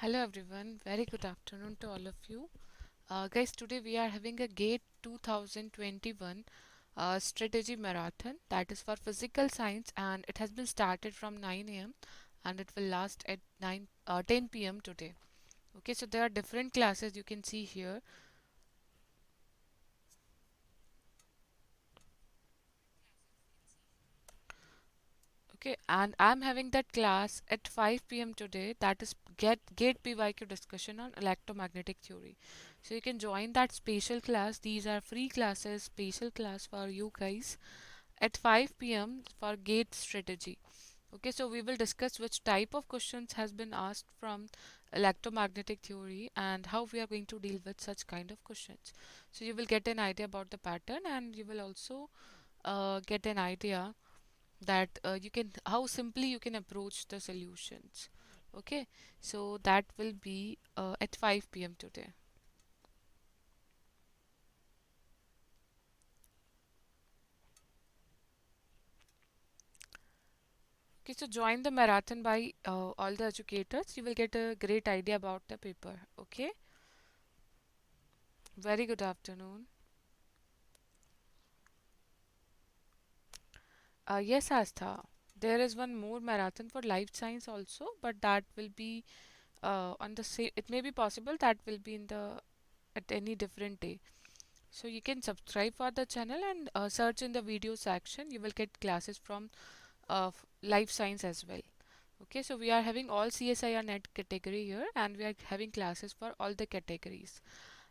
Hello everyone, very good afternoon to all of you. Guys, today we are having a GATE 2021 strategy marathon that is for physical science, and it has been started from 9 a.m. and it will last at 10 p.m. today. Okay, so there are different classes you can see here. Okay, and I'm having that class at 5 p.m. today. That is GATE PYQ discussion on electromagnetic theory. So you can join that special class. These are free classes, special class for you guys at 5 p.m. for GATE strategy. Okay, so we will discuss which type of questions has been asked from electromagnetic theory and how we are going to deal with such kind of questions. So you will get an idea about the pattern, and you will also get an idea that you can how simply you can approach the solutions. Okay, so that will be at 5 p.m. today. Okay, so join the marathon by all the educators. You will get a great idea about the paper. Okay, very good afternoon. Yes, Astha, there is one more marathon for life science also, but that will be on the same. It may be possible that will be in the at any different day. So you can subscribe for the channel and search in the video section. You will get classes from life science as well. Okay, so we are having all CSIR-NET category here, and we are having classes for all the categories.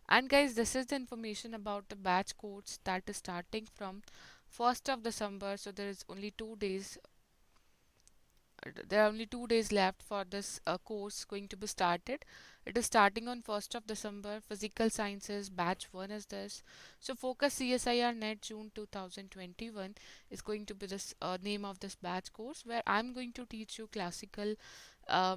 And guys, this is the information about the batch codes that is starting from 1st of December. So there are only 2 days left for this course going to be started. It is starting on 1st of December. Physical Sciences batch 1 is this. So Focus CSIR Net June 2021 is going to be this name of this batch course, where I'm going to teach you classical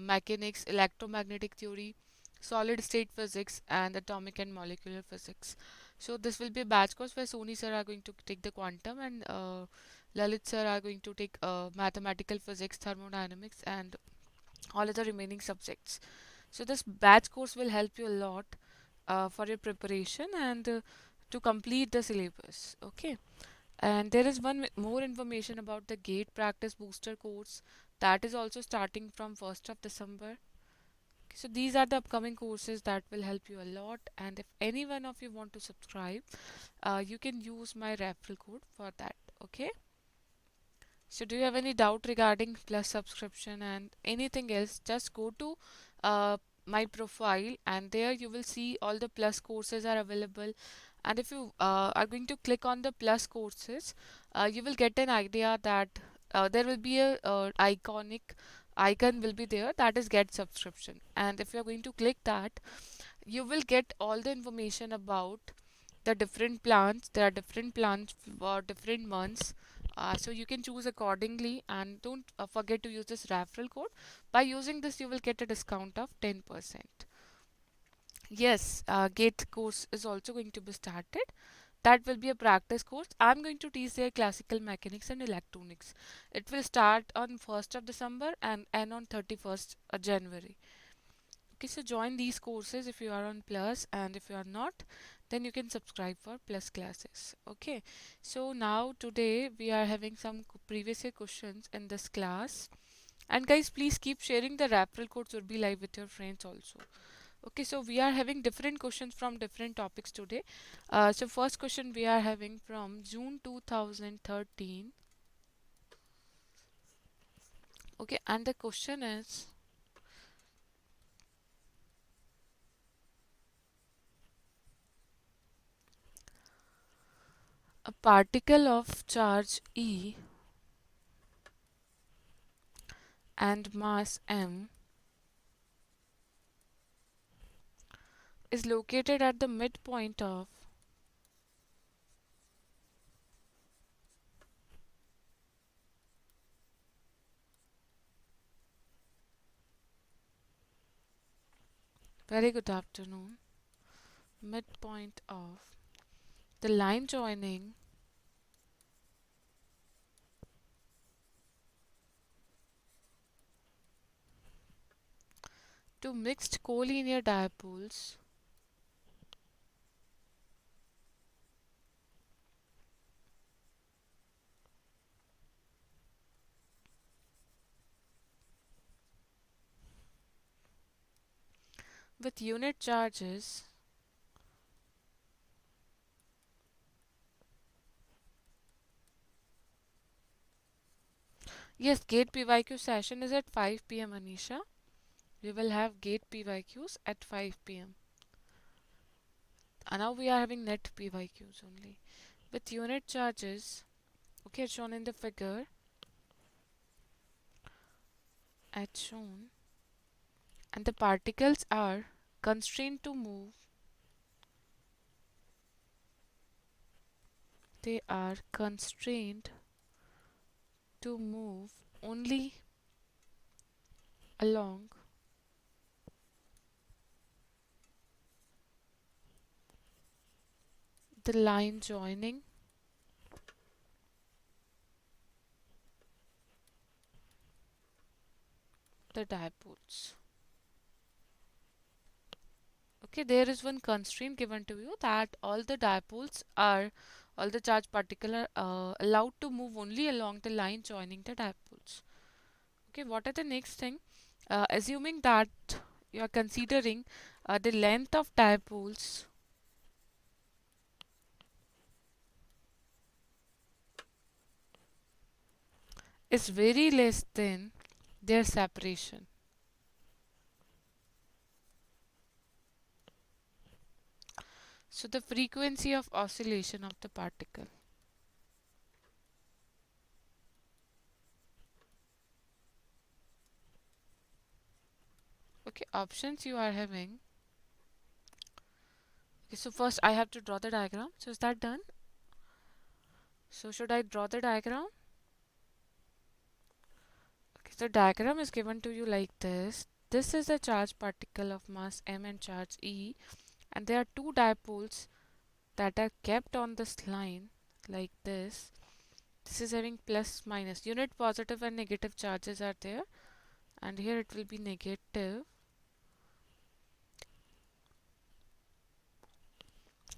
mechanics, electromagnetic theory, solid state physics, and atomic and molecular physics. So this will be a batch course where Soni sir are going to take the quantum, and Lalit sir are going to take mathematical physics, thermodynamics, and all other remaining subjects. So this batch course will help you a lot for your preparation and to complete the syllabus. Okay. And there is more information about the GATE practice booster course that is also starting from 1st of December. So these are the upcoming courses that will help you a lot. And if any one of you want to subscribe, you can use my referral code for that. Okay. So do you have any doubt regarding plus subscription and anything else? Just go to my profile, and there you will see all the plus courses are available. And if you are going to click on the plus courses, you will get an idea that there will be a iconic icon will be there, that is get subscription. And if you are going to click that, you will get all the information about the different plans. There are different plans for different months, so you can choose accordingly, and don't forget to use this referral code. By using this, you will get a discount of 10%. Yes, gate course is also going to be started. That will be a practice course. I'm going to teach their classical mechanics and electronics. It will start on 1st of December and end on 31st January. Okay, so join these courses if you are on plus, and if you are not, then you can subscribe for plus classes. Okay, so now today we are having some previous year questions in this class. And guys, please keep sharing the referral code SurbhiLive with your friends also. Okay, so we are having different questions from different topics today. So first question we are having from June 2013. Okay, and the question is, a particle of charge E and mass m is located at the midpoint of very good afternoon, midpoint of the line joining Two mixed collinear dipoles with unit charges. Yes, gate PYQ session is at 5 p.m. Anisha. We will have gate PYQs at 5 p.m. And now we are having net PYQs only. With unit charges, okay, shown in the figure, as shown, and the particles are constrained to move. They are constrained to move only along the line joining the dipoles. Okay, there is one constraint given to you that all the dipoles are, all the charged particles are allowed to move only along the line joining the dipoles. Okay, what are the next thing? Assuming that you are considering the length of dipoles is very less than their separation. So the frequency of oscillation of the particle. Okay, options you are having. Okay, so first I have to draw the diagram. So is that done? So should I draw the diagram? Okay, so diagram is given to you like this. This is a charged particle of mass m and charge e, and there are two dipoles that are kept on this line like this. This is having plus minus. Unit positive and negative charges are there, and here it will be negative.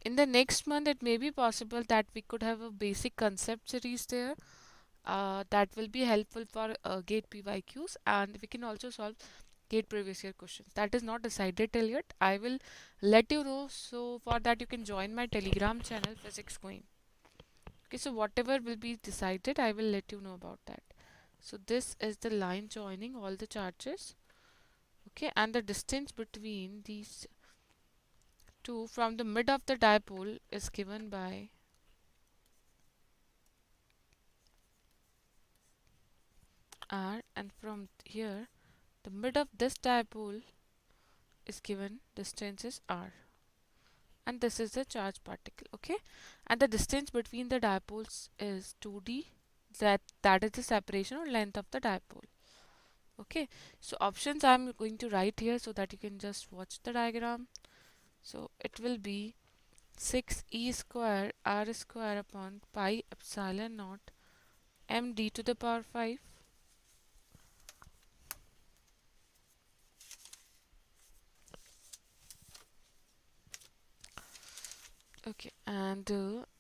In the next month, it may be possible that we could have a basic concept series there. That will be helpful for gate PYQs, and we can also solve gate previous year questions. That is not decided till yet. I will let you know. So for that, you can join my Telegram channel, Physics Queen. Okay, so whatever will be decided, I will let you know about that. So this is the line joining all the charges. Okay, and the distance between these two from the mid of the dipole is given by r, and from here the mid of this dipole is given distance is r, and this is the charge particle. Okay, and the distance between the dipoles is 2d, that is the separation or length of the dipole. Okay, so options I'm going to write here so that you can just watch the diagram. So it will be 6e square r square upon pi epsilon naught md to the power 5. Okay, and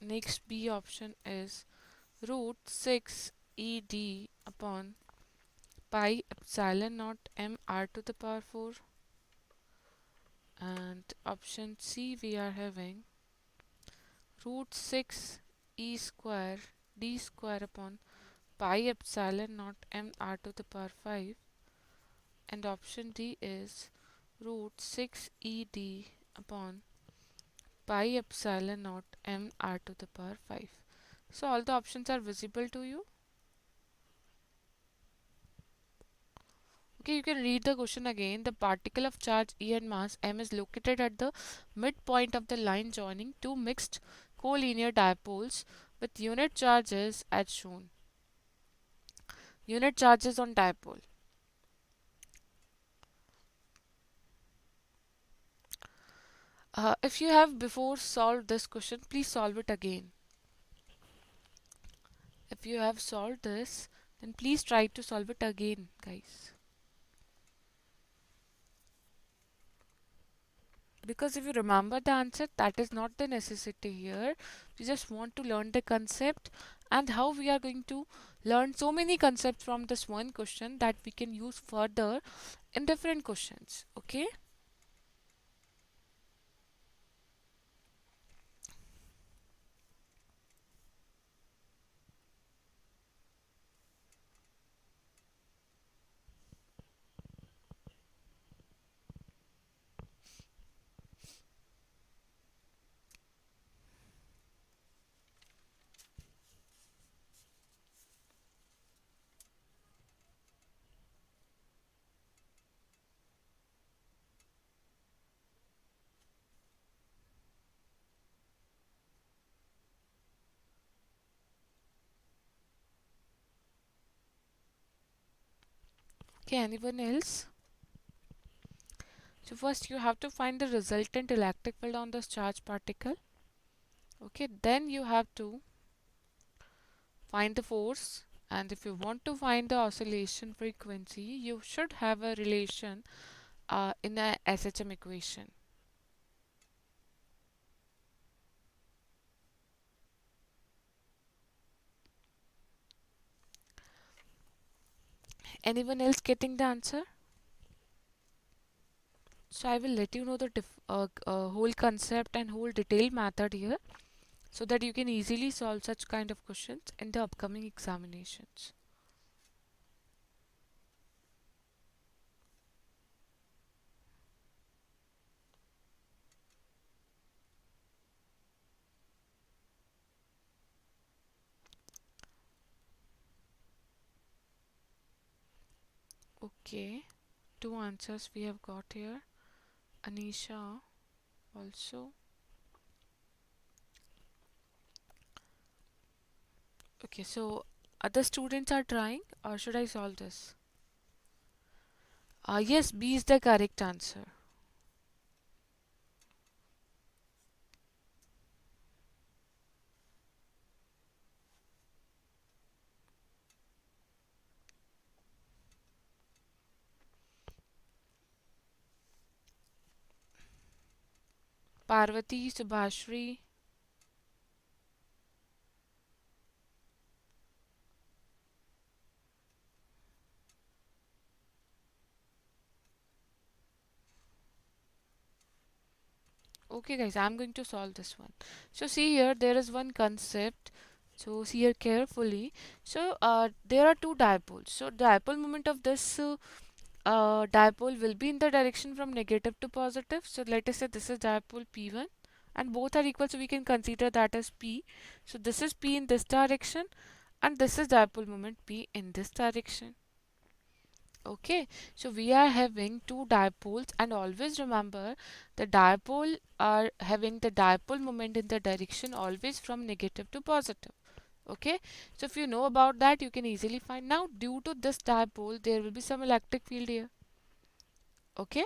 next B option is root 6 ed upon pi epsilon naught m r to the power 4. And option C we are having root 6 e square d square upon pi epsilon naught m r to the power 5. And option D is root 6 ed upon pi epsilon naught m r to the power 5. So all the options are visible to you. Okay, you can read the question again. The particle of charge E and mass m is located at the midpoint of the line joining two mixed collinear dipoles with unit charges as shown. Unit charges on dipole. If you have before solved this question, please solve it again. If you have solved this, then please try to solve it again, guys. Because if you remember the answer, that is not the necessity here. We just want to learn the concept and how we are going to learn so many concepts from this one question that we can use further in different questions. Okay. Okay, anyone else? So first you have to find the resultant electric field on this charged particle. Okay, then you have to find the force, and if you want to find the oscillation frequency, you should have a relation in a SHM equation. Anyone else getting the answer? So I will let you know the whole concept and whole detailed method here so that you can easily solve such kind of questions in the upcoming examinations. Okay, two answers we have got here. Anisha also. Okay, so other students are trying, or should I solve this? Yes, B is the correct answer. Parvati, Subhashri. Okay, guys, I'm going to solve this one. So, see here, there is one concept. So, see here carefully. So, there are two dipoles. So, dipole moment of this dipole will be in the direction from negative to positive. So, let us say this is dipole P1 and both are equal. So, we can consider that as P. So, this is P in this direction and this is dipole moment P in this direction. Okay, so we are having two dipoles, and always remember the dipole are having the dipole moment in the direction always from negative to positive. Okay, so if you know about that, you can easily find. Now due to this dipole there will be some electric field here. Okay,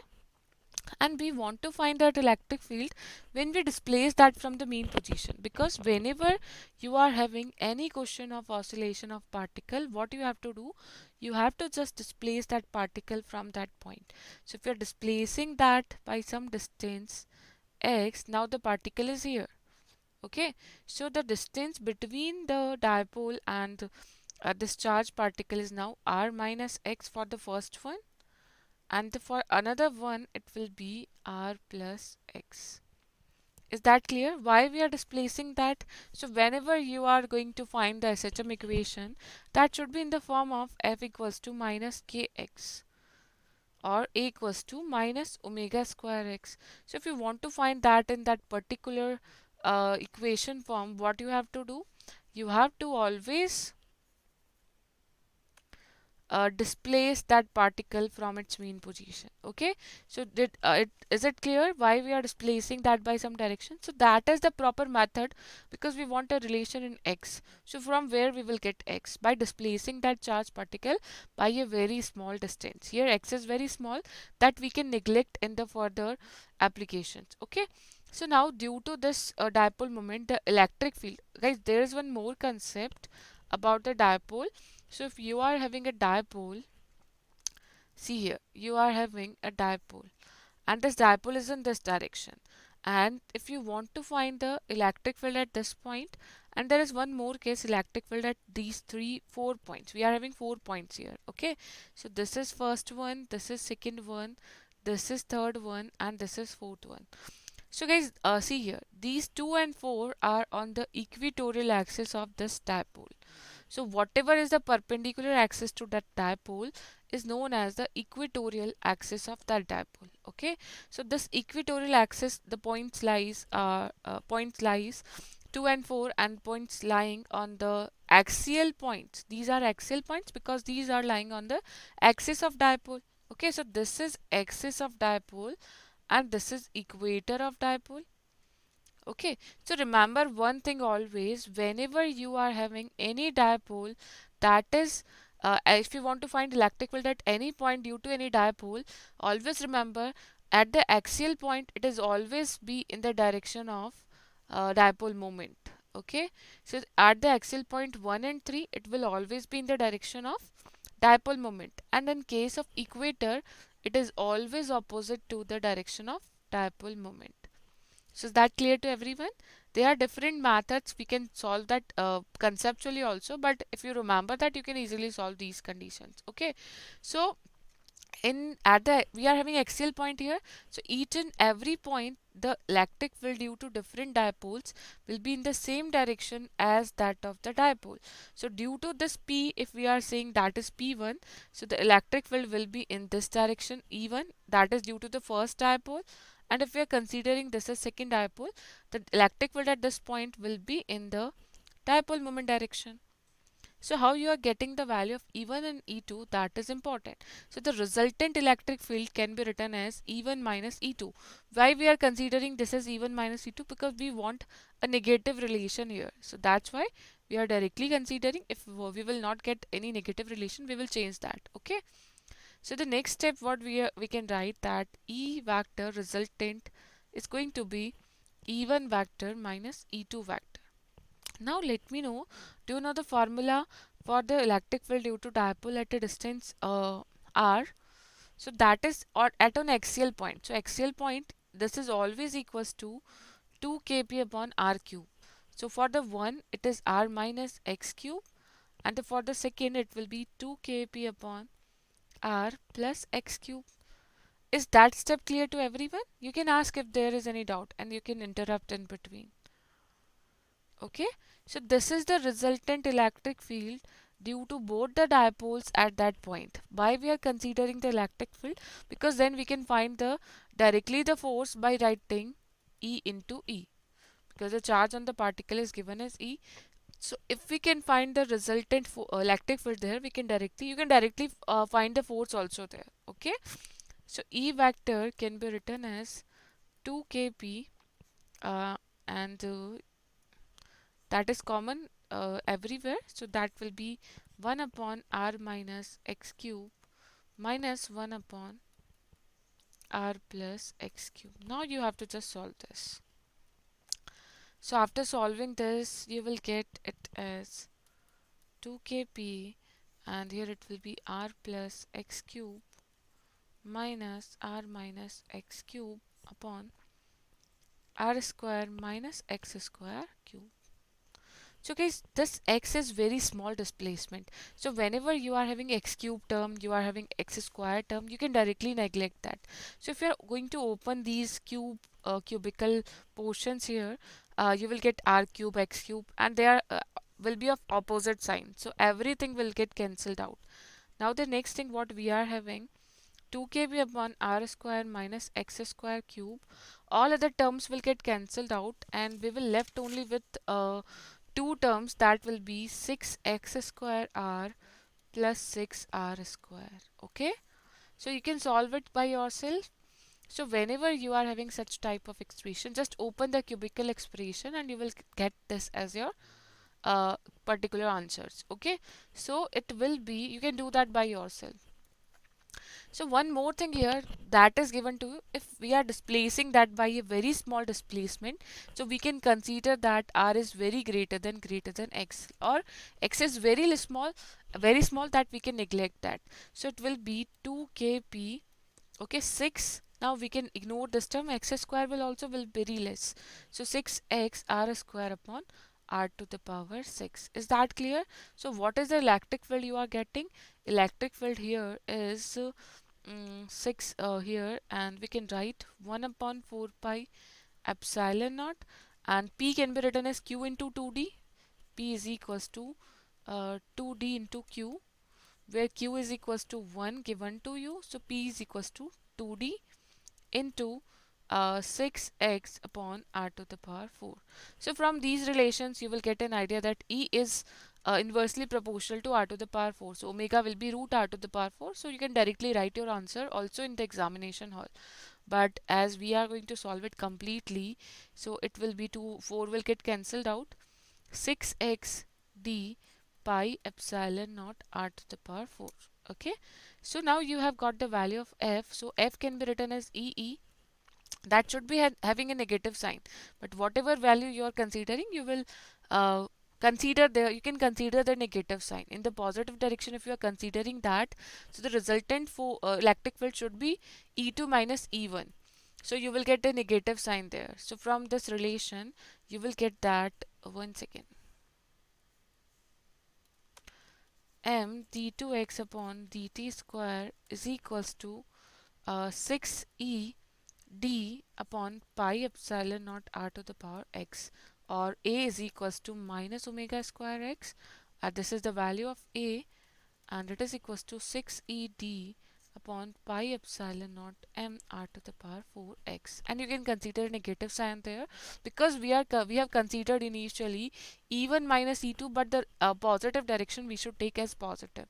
and we want to find that electric field when we displace that from the mean position, because whenever you are having any question of oscillation of particle, what you have to do, you have to just displace that particle from that point. So if you're displacing that by some distance x, now the particle is here. Okay, so the distance between the dipole and this charged particle is now r minus x for the first one, and for another one it will be r plus x. Is that clear why we are displacing that? So whenever you are going to find the SHM equation, that should be in the form of f equals to minus kx or a equals to minus omega square x. So if you want to find that in that particular equation form, what you have to do, you have to always displace that particle from its mean position. Okay, so is it clear why we are displacing that by some direction? So that is the proper method, because we want a relation in x. So from where we will get x? By displacing that charged particle by a very small distance. Here x is very small, that we can neglect in the further applications. Okay, so now due to this dipole moment, the electric field, guys, there is one more concept about the dipole. So if you are having a dipole, see here, you are having a dipole, and this dipole is in this direction. And if you want to find the electric field at this point, and there is one more case, electric field at these 4 points. We are having 4 points here. Okay, so this is first one, this is second one, this is third one, and this is fourth one. So guys, see here, these 2 and 4 are on the equatorial axis of this dipole. So whatever is the perpendicular axis to that dipole is known as the equatorial axis of that dipole. Okay, so this equatorial axis, the points lies 2 and 4, and points lying on the axial points. These are axial points because these are lying on the axis of dipole. Okay, so this is axis of dipole and this is equator of dipole. Okay, so remember one thing always, whenever you are having any dipole, that is, if you want to find electric field at any point due to any dipole, always remember at the axial point it is always be in the direction of dipole moment. Okay, so at the axial point 1 and 3, it will always be in the direction of dipole moment, and in case of equator, it is always opposite to the direction of dipole moment. So is that clear to everyone? There are different methods we can solve that conceptually also, but if you remember that, you can easily solve these conditions. Okay, so in at the we are having axial point here, so each and every point the electric field due to different dipoles will be in the same direction as that of the dipole. So due to this P, if we are saying that is P1, so the electric field will be in this direction E1, that is due to the first dipole, and if we are considering this as second dipole, the electric field at this point will be in the dipole moment direction. So how you are getting the value of E1 and E2, that is important. So the resultant electric field can be written as E1 minus E2. Why we are considering this as E1 minus E2? Because we want a negative relation here. So that's why we are directly considering. If we will not get any negative relation, we will change that. Okay. So the next step, what we can write that E vector resultant is going to be E1 vector minus E2 vector. Now let me know, do you know the formula for the electric field due to dipole at a distance r? So that is or at an axial point. So axial point, this is always equals to 2 kp upon r cube. So for the one, it is r minus x cube, and for the second, it will be 2 kp upon r plus x cube. Is that step clear to everyone? You can ask if there is any doubt, and you can interrupt in between. Okay, so this is the resultant electric field due to both the dipoles at that point. Why we are considering the electric field? Because then we can find the directly the force by writing E into E, because the charge on the particle is given as E. So if we can find the resultant electric field there, we can directly, you can directly find the force also there. Okay, so E vector can be written as 2 kp, and that is common everywhere, so that will be 1 upon r minus x cube minus 1 upon r plus x cube. Now you have to just solve this. So after solving this, you will get it as 2 kp, and here it will be r plus x cube minus r minus x cube upon r square minus x square cube. So guys, this x is very small displacement. So whenever you are having x cube term, you are having x square term, you can directly neglect that. So if you are going to open these cubical portions here, you will get r cube, x cube, and they are will be of opposite sign. So everything will get cancelled out. Now the next thing what we are having, 2 kb upon r square minus x square cube. All other terms will get cancelled out, and we will left only with two terms, that will be 6x square r plus 6r square. Okay, so you can solve it by yourself. So whenever you are having such type of expression, just open the cubical expression and you will get this as your particular answers. Okay, so it will be, you can do that by yourself. So one more thing here that is given to you, if we are displacing that by a very small displacement, so we can consider that r is greater than x, or x is very small that we can neglect that. So it will be 2 kp, okay, 6 Now we can ignore this term. X square will be very less. So 6x r square upon r to the power 6. Is that clear? So what is the electric field you are getting? Electric field here is 6 here, and we can write 1 upon 4 pi epsilon naught, and P can be written as Q into 2D. P is equals to 2D into Q, where Q is equals to 1 given to you. So P is equals to 2D into 6x upon r to the power 4. So from these relations you will get an idea that E is inversely proportional to r to the power 4. So omega will be root r to the power 4. So you can directly write your answer also in the examination hall. But as we are going to solve it completely, so it will be 2, 4 will get cancelled out. 6x d pi epsilon naught r to the power 4. Okay, so now you have got the value of f. So f can be written as EE. That should be having a negative sign, but whatever value you are considering, you will consider the you can consider the negative sign in the positive direction. If you are considering that, so the resultant for electric field should be E2 minus E1. So you will get a negative sign there. So from this relation you will get that, one second, m d2x upon dt square is equals to 6e d upon pi epsilon naught r to the power x, or a is equals to minus omega square x. This is the value of a, and it is equals to 6 ed upon pi epsilon naught m r to the power 4x. And you can consider negative sign there, because we have considered initially e1 minus e2, but the positive direction we should take as positive.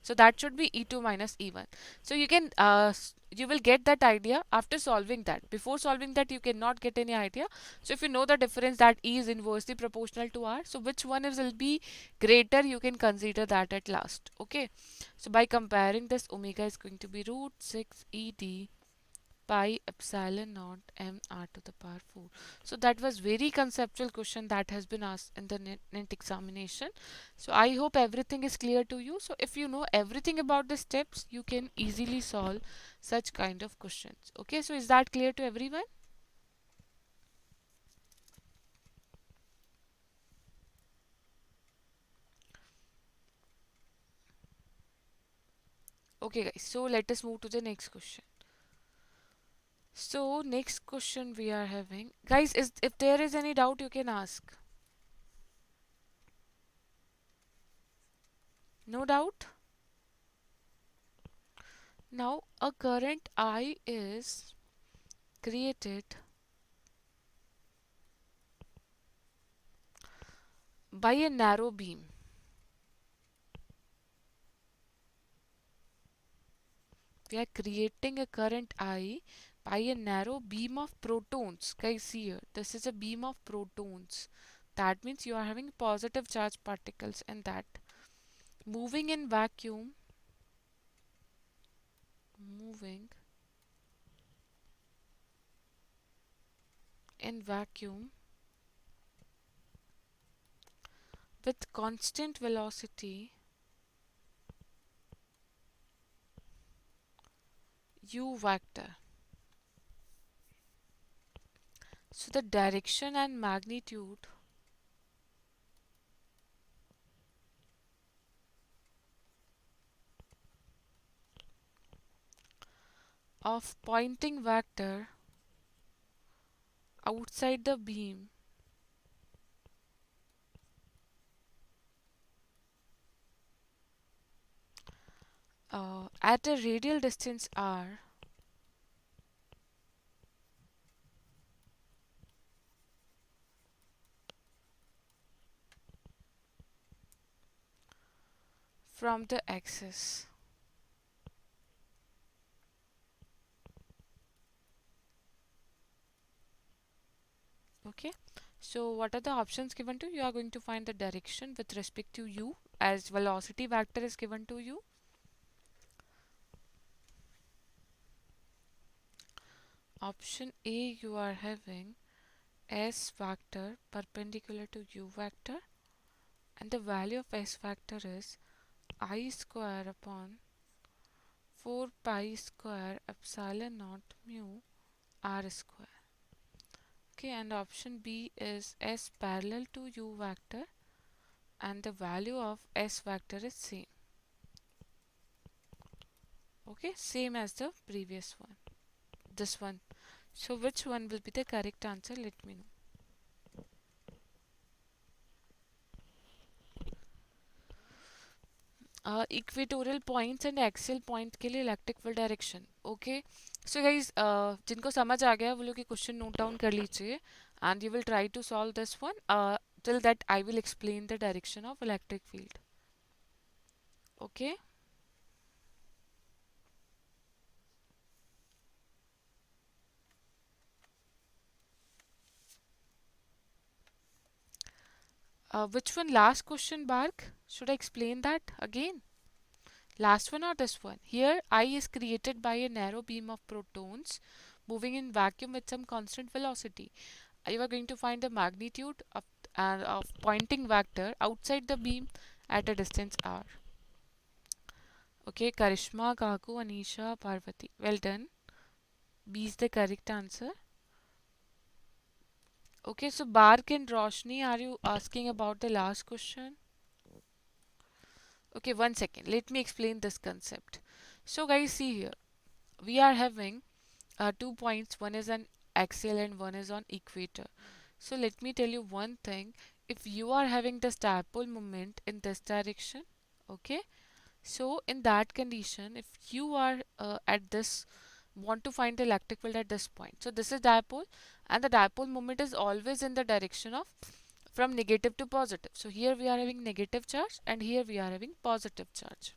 So that should be E2 minus E1. So you can you will get that idea after solving that. Before solving that, you cannot get any idea. So if you know the difference that E is inversely proportional to R, so which one will be greater, you can consider that at last. Okay. So by comparing this, omega is going to be root 6 ED pi epsilon naught m r to the power 4. So that was very conceptual question that has been asked in the NET examination. So I hope everything is clear to you. So if you know everything about the steps, you can easily solve such kind of questions. Okay, so is that clear to everyone? Okay guys, so let us move to the next question. So next question we are having, guys, is if there is any doubt, you can ask. No doubt? Now a current I is created by a narrow beam. We are creating a current I by a narrow beam of protons. Guys, see here, this is a beam of protons. That means you are having positive charge particles in that. Moving in vacuum, moving in vacuum with constant velocity u vector. So the direction and magnitude of pointing vector outside the beam at a radial distance r from the axis. Okay, so what are the options given to you? You are going to find the direction with respect to u, as velocity vector is given to you. Option A, you are having s vector perpendicular to u vector, and the value of s vector is I square upon 4 pi square epsilon naught mu r square. Okay, and option B is S parallel to U vector, and the value of S vector is same. Okay, same as the previous one, this one. So which one will be the correct answer? Let me know. Equatorial points and axial point के लिए electric field direction. Okay, so guys जिनको समझ आ गया वो लोग ये question note down कर लीजिए and you will try to solve this one. Till that I will explain the direction of electric field. Okay, which one? Last question, Bark. Should I explain that again? Last one or this one? Here, I is created by a narrow beam of protons moving in vacuum with some constant velocity. You are going to find the magnitude of pointing vector outside the beam at a distance r. Okay, Karishma, Kaku, Anisha, Parvati. Well done. B is the correct answer. Okay, so Bark and Roshni, are you asking about the last question? Okay, one second. Let me explain this concept. So guys, see here. We are having 2 points. One is an axial and one is on equator. So let me tell you one thing. If you are having this dipole moment in this direction, okay, so in that condition, if you are at this, want to find the electric field at this point, so this is dipole and the dipole moment is always in the direction of from negative to positive. So here we are having negative charge and here we are having positive charge.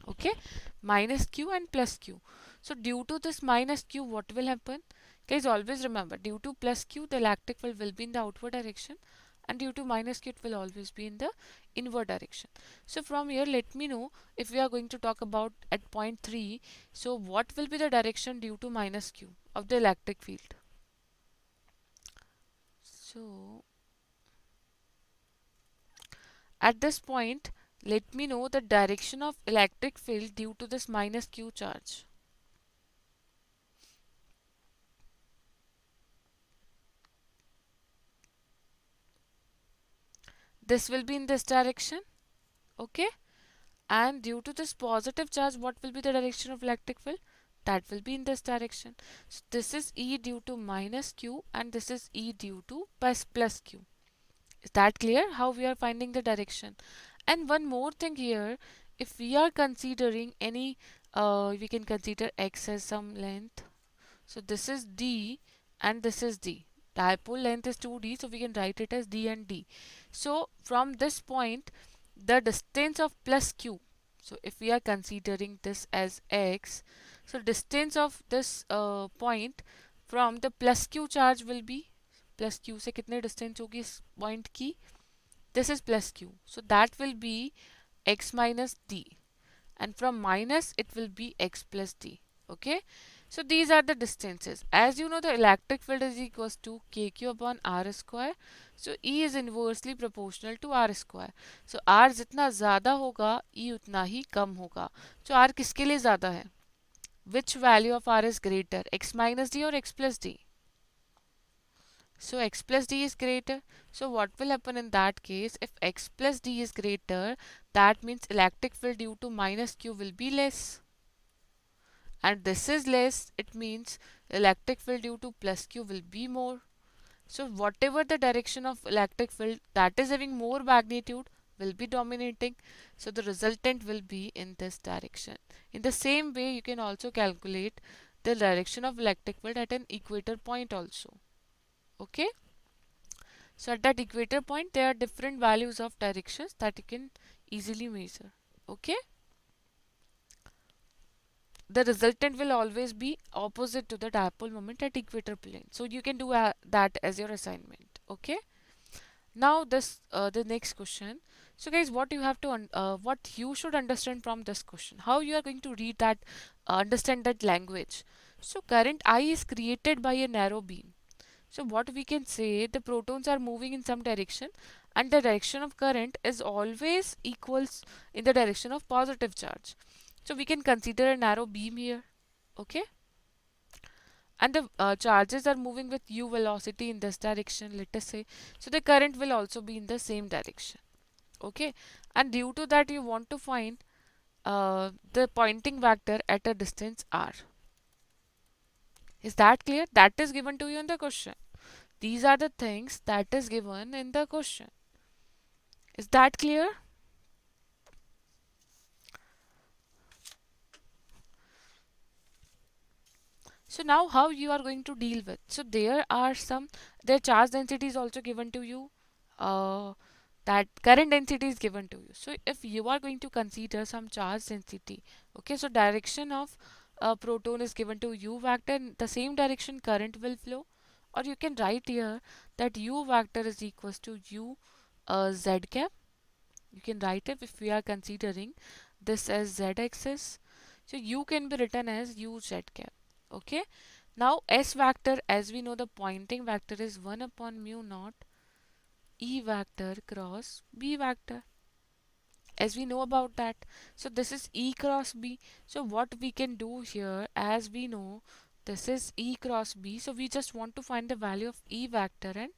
Okay, minus q and plus q. So due to this minus q, what will happen? Guys, always remember, due to plus q, the electric field will be in the outward direction, and due to minus q, it will always be in the inward direction. So from here, let me know if we are going to talk about at point 3. So what will be the direction due to minus q of the electric field? So at this point, let me know the direction of electric field due to this minus q charge. This will be in this direction, okay, and due to this positive charge, what will be the direction of electric field? That will be in this direction. So this is E due to minus q and this is E due to plus q. Is that clear how we are finding the direction? And one more thing here, if we are considering any we can consider x as some length. So this is d and this is d. Dipole length is 2d, so we can write it as d and d. So from this point, the distance of plus q. So if we are considering this as x, so distance of this point from the plus q charge will be plus q से कितने distance होगी इस point की? This is plus q. So that will be x minus d, and from minus it will be x plus d. Okay, so these are the distances. As you know, the electric field is equals to kq upon r square. So E is inversely proportional to r square. So r जितना ज़्यादा होगा E उतना ही कम होगा. So r किसके लिए ज़्यादा है? Which value of r is greater, x minus d or x plus d? So x plus d is greater. So what will happen in that case? If x plus d is greater, that means electric field due to minus q will be less. And this is less, it means electric field due to plus q will be more. So whatever the direction of electric field that is having more magnitude will be dominating. So the resultant will be in this direction. In the same way, you can also calculate the direction of electric field at an equator point also. Okay, so at that equator point there are different values of directions that you can easily measure. Okay, the resultant will always be opposite to the dipole moment at equator plane, so you can do that as your assignment. Okay, now this the next question. So guys, what you have to what you should understand from this question, how you are going to read that, understand that language. So current I is created by a narrow beam. So what we can say, the protons are moving in some direction and the direction of current is always equals in the direction of positive charge. So we can consider a narrow beam here. Okay, and the charges are moving with u velocity in this direction, let us say. So the current will also be in the same direction. Okay, and due to that you want to find the pointing vector at a distance r. Is that clear? That is given to you in the question. These are the things that is given in the question. Is that clear? So now how you are going to deal with? So there are some, their charge density is also given to you. Uh, that current density is given to you. So if you are going to consider some charge density, okay, so direction of a proton is given to u vector, in the same direction current will flow. Or you can write here that u vector is equals to u z cap. You can write it if we are considering this as z axis. So u can be written as u z cap. Okay. Now s vector, as we know, the pointing vector is 1 upon mu naught E vector cross B vector, as we know about that. So this is E cross B. So what we can do here, as we know this is E cross B, so we just want to find the value of E vector and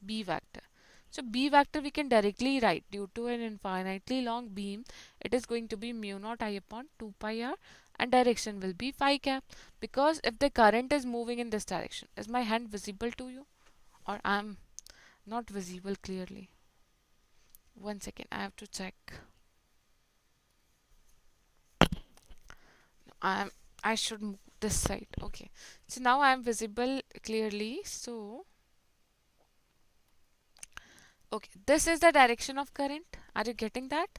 B vector. So B vector we can directly write, due to an infinitely long beam it is going to be mu naught I upon 2 pi r, and direction will be phi cap, because if the current is moving in this direction, is my hand visible to you, or I'm not visible clearly? One second, I have to check. I'm I should move this side. Okay. So now I am visible clearly. So okay, this is the direction of current. Are you getting that?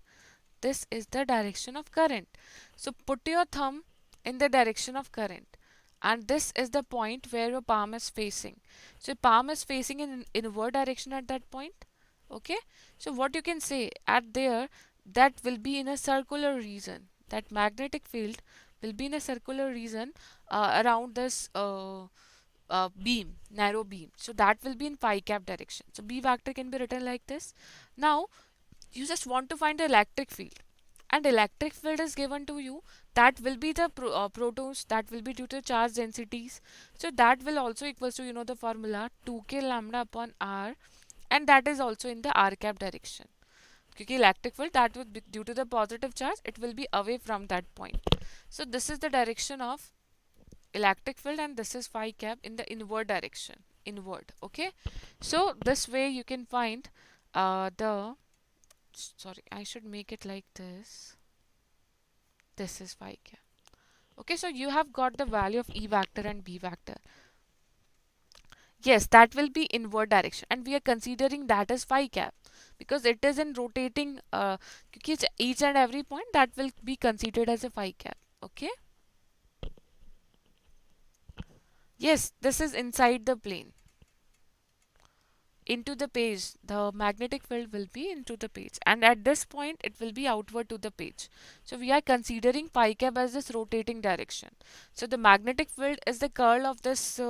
This is the direction of current. So put your thumb in the direction of current, and this is the point where your palm is facing. So palm is facing in inward direction at that point. Okay. So what you can say at there, that will be in a circular region. That magnetic field will be in a circular region around this beam, narrow beam. So that will be in phi cap direction. So B vector can be written like this. Now you just want to find the electric field, and electric field is given to you, that will be the protons, that will be due to charge densities. So that will also equals to, you know, the formula 2k lambda upon r, and that is also in the r cap direction. Because electric field, that would be due to the positive charge, it will be away from that point. So this is the direction of electric field, and this is phi cap in the inward direction, inward. Okay, so this way you can find the, sorry, I should make it like this. This is phi cap. Okay, so you have got the value of E vector and B vector. Yes, that will be inward direction, and we are considering that as phi cap because it is in rotating, each and every point that will be considered as a phi cap. Okay. Yes, this is inside the plane. Into the page, the magnetic field will be into the page, and at this point it will be outward to the page. So we are considering phi cap as this rotating direction. So the magnetic field is the curl of this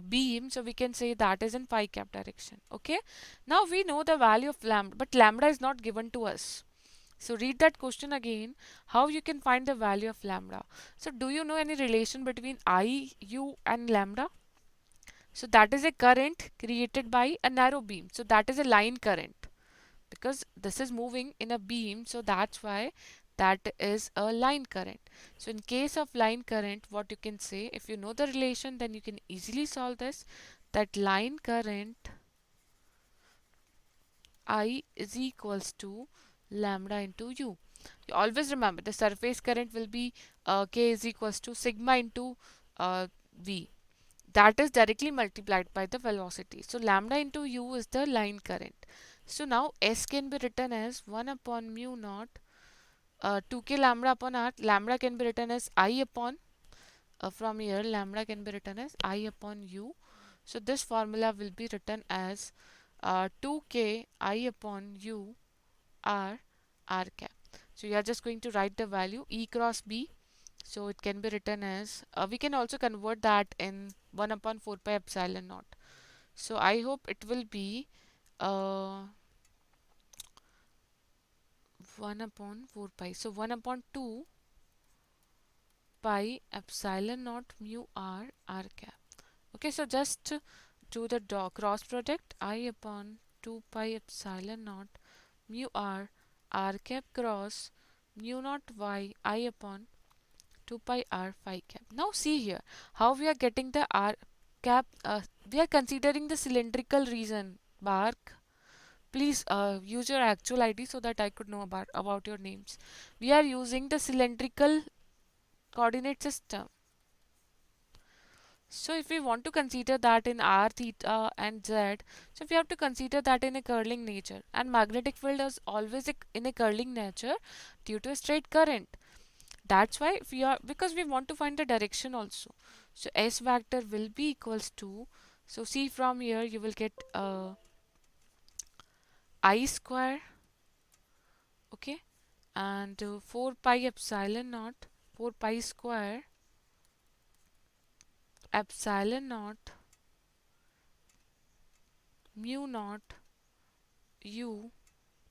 beam, so we can say that is in phi cap direction. Okay, now we know the value of lambda, but lambda is not given to us. So read that question again, how you can find the value of lambda. So do you know any relation between I, U and lambda? So that is a current created by a narrow beam. So that is a line current, because this is moving in a beam. So that's why that is a line current. So in case of line current, what you can say, if you know the relation, then you can easily solve this, that line current I is equals to lambda into U. You always remember the surface current will be K is equals to sigma into V. That is directly multiplied by the velocity. So lambda into U is the line current. So now S can be written as 1 upon mu naught 2k lambda upon r. Lambda can be written as I upon, from here lambda can be written as I upon U. So this formula will be written as 2k I upon U r r cap. So you are just going to write the value E cross B. So it can be written as, we can also convert that in 1 upon 4 pi epsilon naught. So I hope it will be 1 upon 4 pi. So 1 upon 2 pi epsilon naught mu r cap. Okay, so just do the cross product I upon 2 pi epsilon naught mu r cap cross mu naught y I upon 2 pi r phi cap. Now see here how we are getting the r cap. We are considering the cylindrical region. Bark, please use your actual ID so that I could know about your names. We are using the cylindrical coordinate system. So if we want to consider that in r, theta and z, so we have to consider that in a curling nature, and magnetic field is always in a curling nature due to a straight current. That's why we are, because we want to find the direction also. So S vector will be equals to, so see from here you will get I square, okay, and 4 pi epsilon naught, 4 pi square epsilon naught mu naught u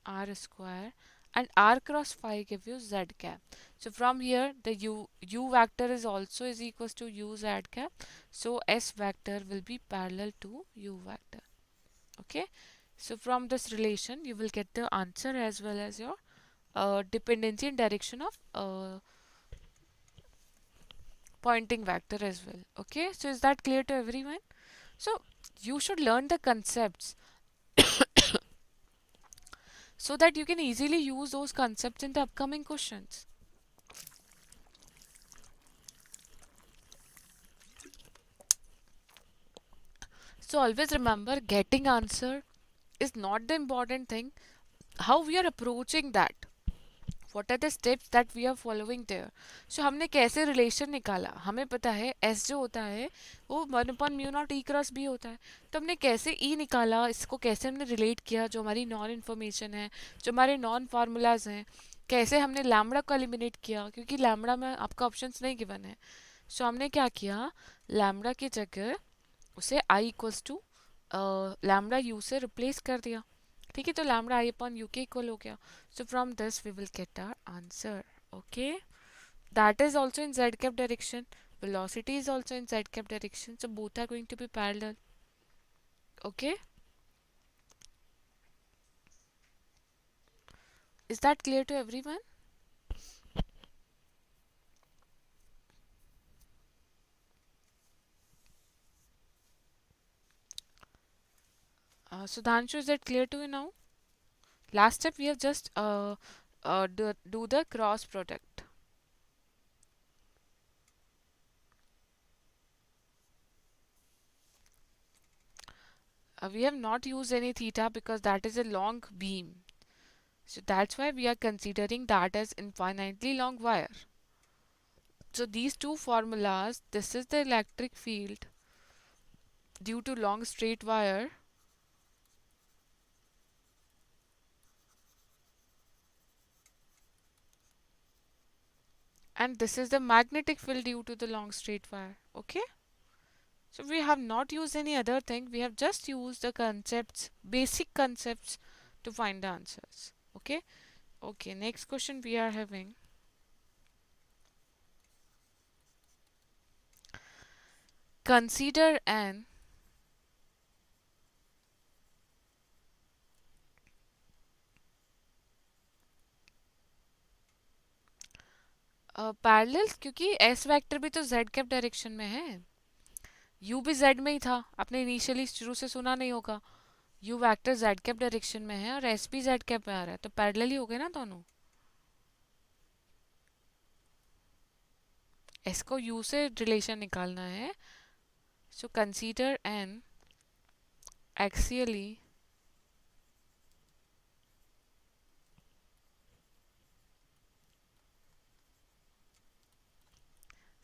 r square, and r cross phi give you z cap. So from here the u vector is also is equals to u z cap. So S vector will be parallel to u vector. Okay. So from this relation you will get the answer as well as your dependency and direction of pointing vector as well. Okay. So is that clear to everyone? So you should learn the concepts so that you can easily use those concepts in the upcoming questions. So always remember, getting answer is not the important thing. How we are approaching that, what are the steps that we are following there. So हमने कैसे relation निकाला, हमें पता है S जो होता है वो 1/μ0 E क्रॉस B होता है, तो हमने कैसे E निकाला, इसको कैसे हमने relate किया, जो हमारी नॉन इन्फॉर्मेशन है, जो हमारे नॉन फार्मूलाज हैं, कैसे हमने लैम्बडा को एलिमिनेट किया, क्योंकि लैम्बडा में आपका ऑप्शंस नहीं गिवन है. सो हमने क्या किया, लैम्बडा की जगह उसे I equals to lambda U से रिप्लेस कर दिया. ठीक है, तो लैम्बडा आई अपॉन यू के इक्वल हो गया. So from this we will get our answer. Okay, that is also in Z cap direction. Velocity is also in z cap direction, so both are going to be parallel. Okay, is that clear to everyone? Sudhanshu, is that clear to you now? Last step we have just do the cross product. We have not used any theta because that is a long beam. So that's why we are considering that as infinitely long wire. So these two formulas, this is the electric field due to long straight wire, and this is the magnetic field due to the long straight wire. Okay, so we have not used any other thing, we have just used the concepts, basic concepts, to find the answers. Okay. Okay, next question we are having. Consider an parallel, क्योंकि S vector भी तो Z cap direction में है, you भी Z में ही था, आपने initially शुरू से सुना नहीं होगा. You vector Z cap direction में है और एस भी जेड कैप में आ रहा है, तो पैरेलल ही हो गए ना दोनों. एस को यू से रिलेशन निकालना है. So consider N axially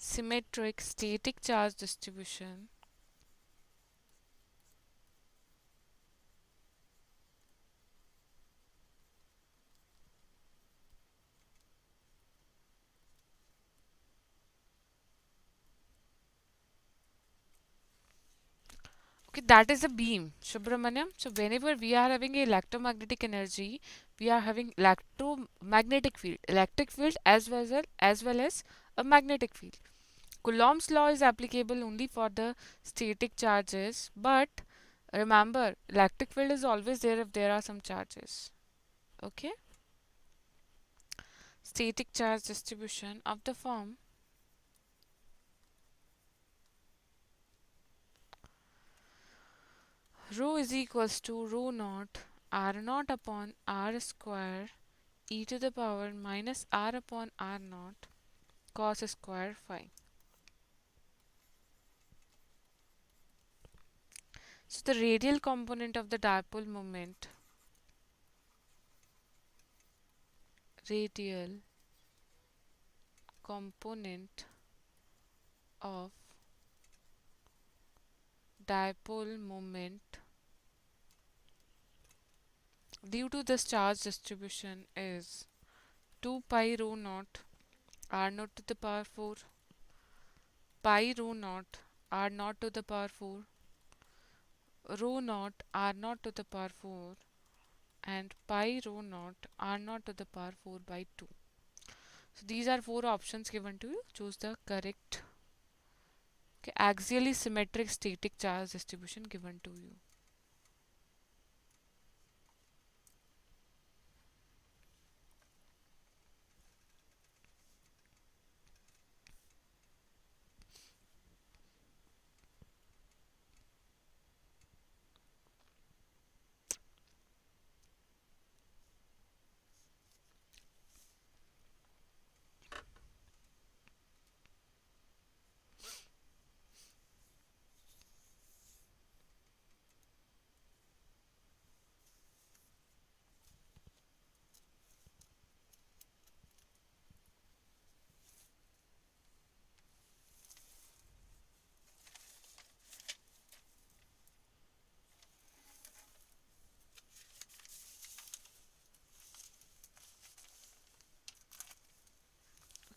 symmetric static charge distribution Okay, that is a beam, Subramaniam. So whenever we are having a electromagnetic energy, we are having electromagnetic field, electric field as well as A magnetic field. Coulomb's law is applicable only for the static charges, but remember, electric field is always there if there are some charges. Okay? Static charge distribution of the form rho is equals to rho naught r naught upon r square e to the power minus r upon r naught cos square phi. So the radial component of the dipole moment, radial component of dipole moment due to this charge distribution is 2 pi rho naught r naught to the power 4 pi rho naught r naught to the power 4 rho naught r naught to the power 4 and pi rho naught r naught to the power 4 by 2. So these are four options given to you. Choose the correct. Okay, axially symmetric static charge distribution given to you.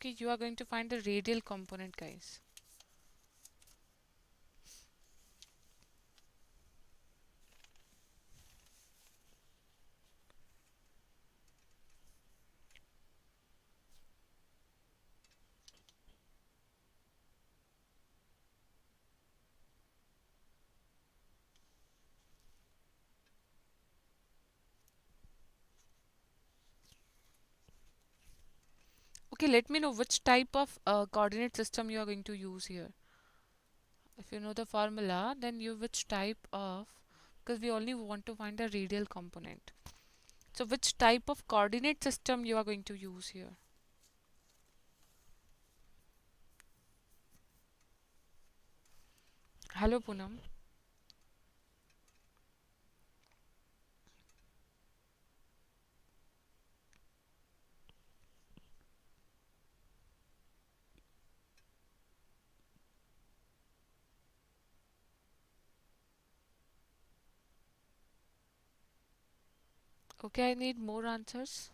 Okay, you are going to find the radial component, guys. Okay, let me know which type of coordinate system you are going to use here. If you know the formula, then you which type of, because we only want to find the radial component. So which type of coordinate system you are going to use here? Hello, Poonam. Okay, I need more answers.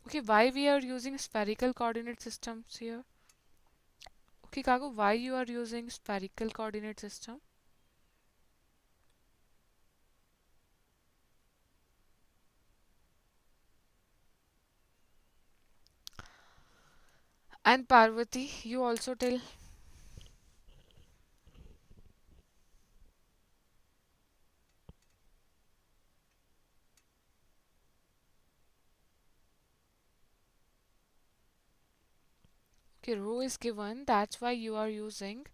Okay, why we are using spherical coordinate systems here? Okay, Kago, why you are using spherical coordinate system? And Parvati, you also tell. Okay, rho is given, that's why you are using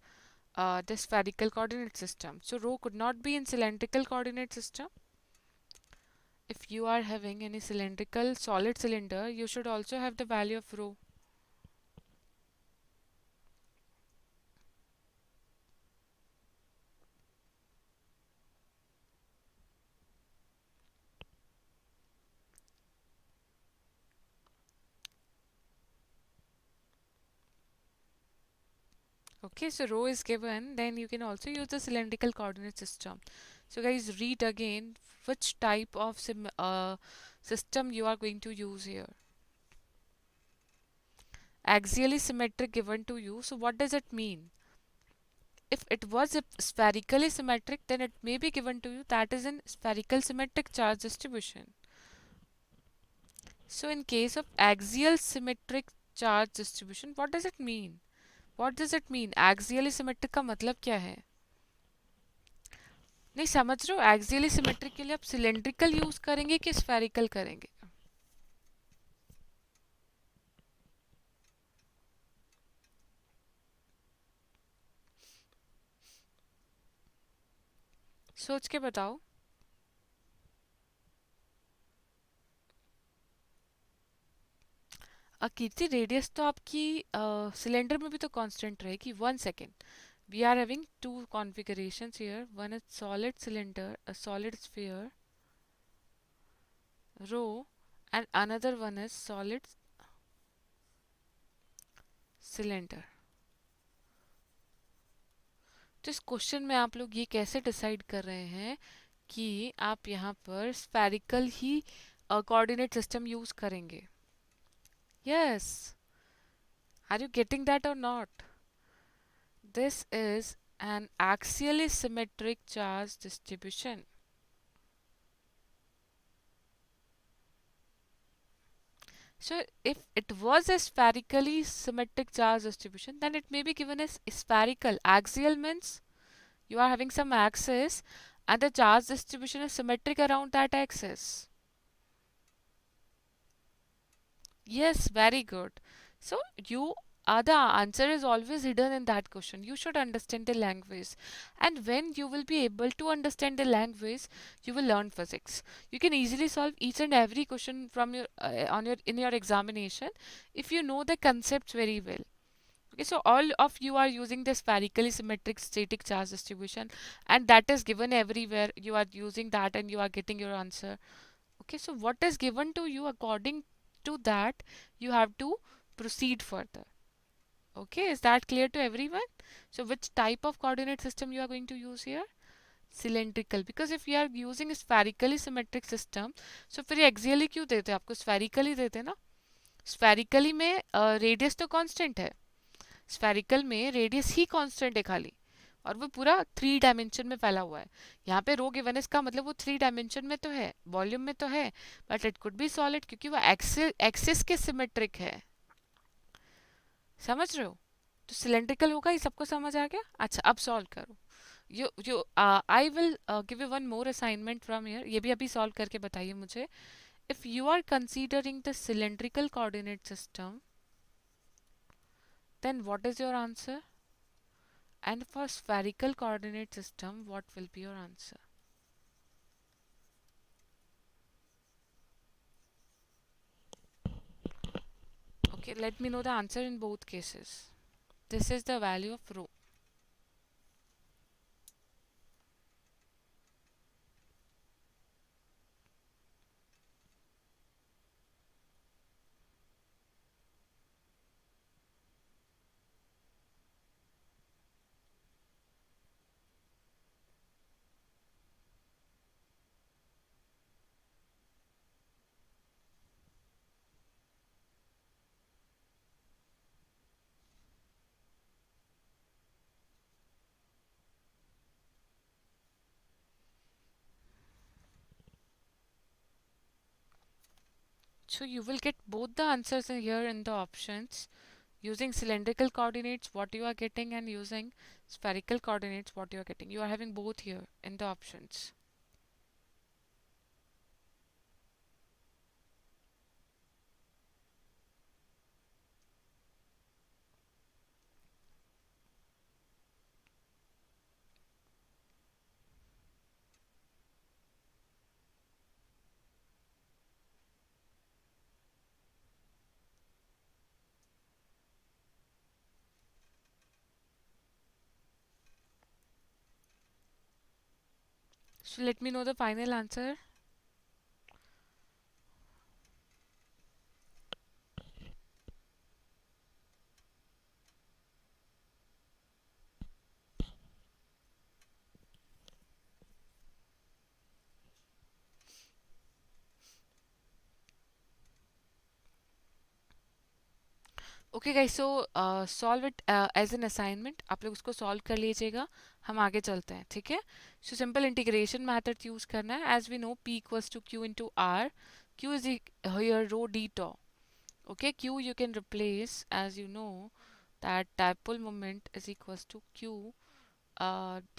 the spherical coordinate system. So rho could not be in cylindrical coordinate system. If you are having any cylindrical solid cylinder, you should also have the value of rho. Okay, so rho is given, then you can also use the cylindrical coordinate system. So guys, read again which type of system you are going to use here. Axially symmetric given to you. So what does it mean? If it was spherically symmetric, then it may be given to you that is in spherical symmetric charge distribution. So in case of axial symmetric charge distribution, what does it mean? What does it mean? Axially symmetric का मतलब क्या है? नहीं समझ रहे हो? Axially symmetric के लिए आप cylindrical यूज करेंगे कि spherical करेंगे? सोच के बताओ. कीर्ति रेडियस तो आपकी सिलेंडर में भी तो कांस्टेंट रहेगी. 1 second. We are having two configurations here. One is solid cylinder, a solid sphere, rho, and another one is solid cylinder. तो इस क्वेश्चन में आप लोग ये कैसे डिसाइड कर रहे हैं कि आप यहाँ पर स्फेरिकल ही कोऑर्डिनेट सिस्टम यूज करेंगे? Yes. Are you getting that और not? This is an axially symmetric charge distribution. So if it was a spherically symmetric charge distribution, then it may be given as spherical. Axial means you are having some axis and the charge distribution is symmetric around that axis. Yes, very good. So you are the answer is always hidden in that question. You should understand the language. And when you will be able to understand the language, you will learn physics. You can easily solve each and every question from your on your in your examination if you know the concepts very well. Okay, so all of you are using the spherically symmetric static charge distribution, and that is given everywhere. You are using that and you are getting your answer. Okay, so what is given to you, according to that you have to proceed further. Okay, is that clear to everyone? So which type of coordinate system you are going to use here? Cylindrical. Because if you are using a spherically symmetric system, so फिर axially क्यों देते आपको? Spherically देते ना. Spherically में radius तो constant है. Spherical में रेडियस ही कांस्टेंट है खाली, और वो पूरा 3 डायमेंशन में फैला हुआ है. यहाँ पे रो गिवन है, इसका मतलब वो 3 डायमेंशन में तो है, वॉल्यूम में तो है, but it could be solid क्योंकि वो एक्सिस के सिमेट्रिक है. समझ रहे हो? तो सिलेंड्रिकल होगा, ये सबको समझ आ गया? अच्छा, अब सॉल्व करो. You I will give you one more assignment from here. ये भी अभी सॉल्व करके बताइए मुझे. If you are considering the cylindrical coordinate system, then what is your answer? And for spherical coordinate system, what will be your answer? Okay, let me know the answer in both cases. This is the value of rho. So you will get both the answers in here in the options. Using cylindrical coordinates, what you are getting, and using spherical coordinates, what you are getting. You are having both here in the options. So let me know the final answer. Okay guys, so solve it as an assignment, आप लोग उसको solve कर लीजिएगा, हम आगे चलते हैं, ठीक है। So simple integration method use करना है। As we know P equals to Q into R, Q is here rho D tau, okay. Q you can replace, as you know, that dipole moment is equals to Q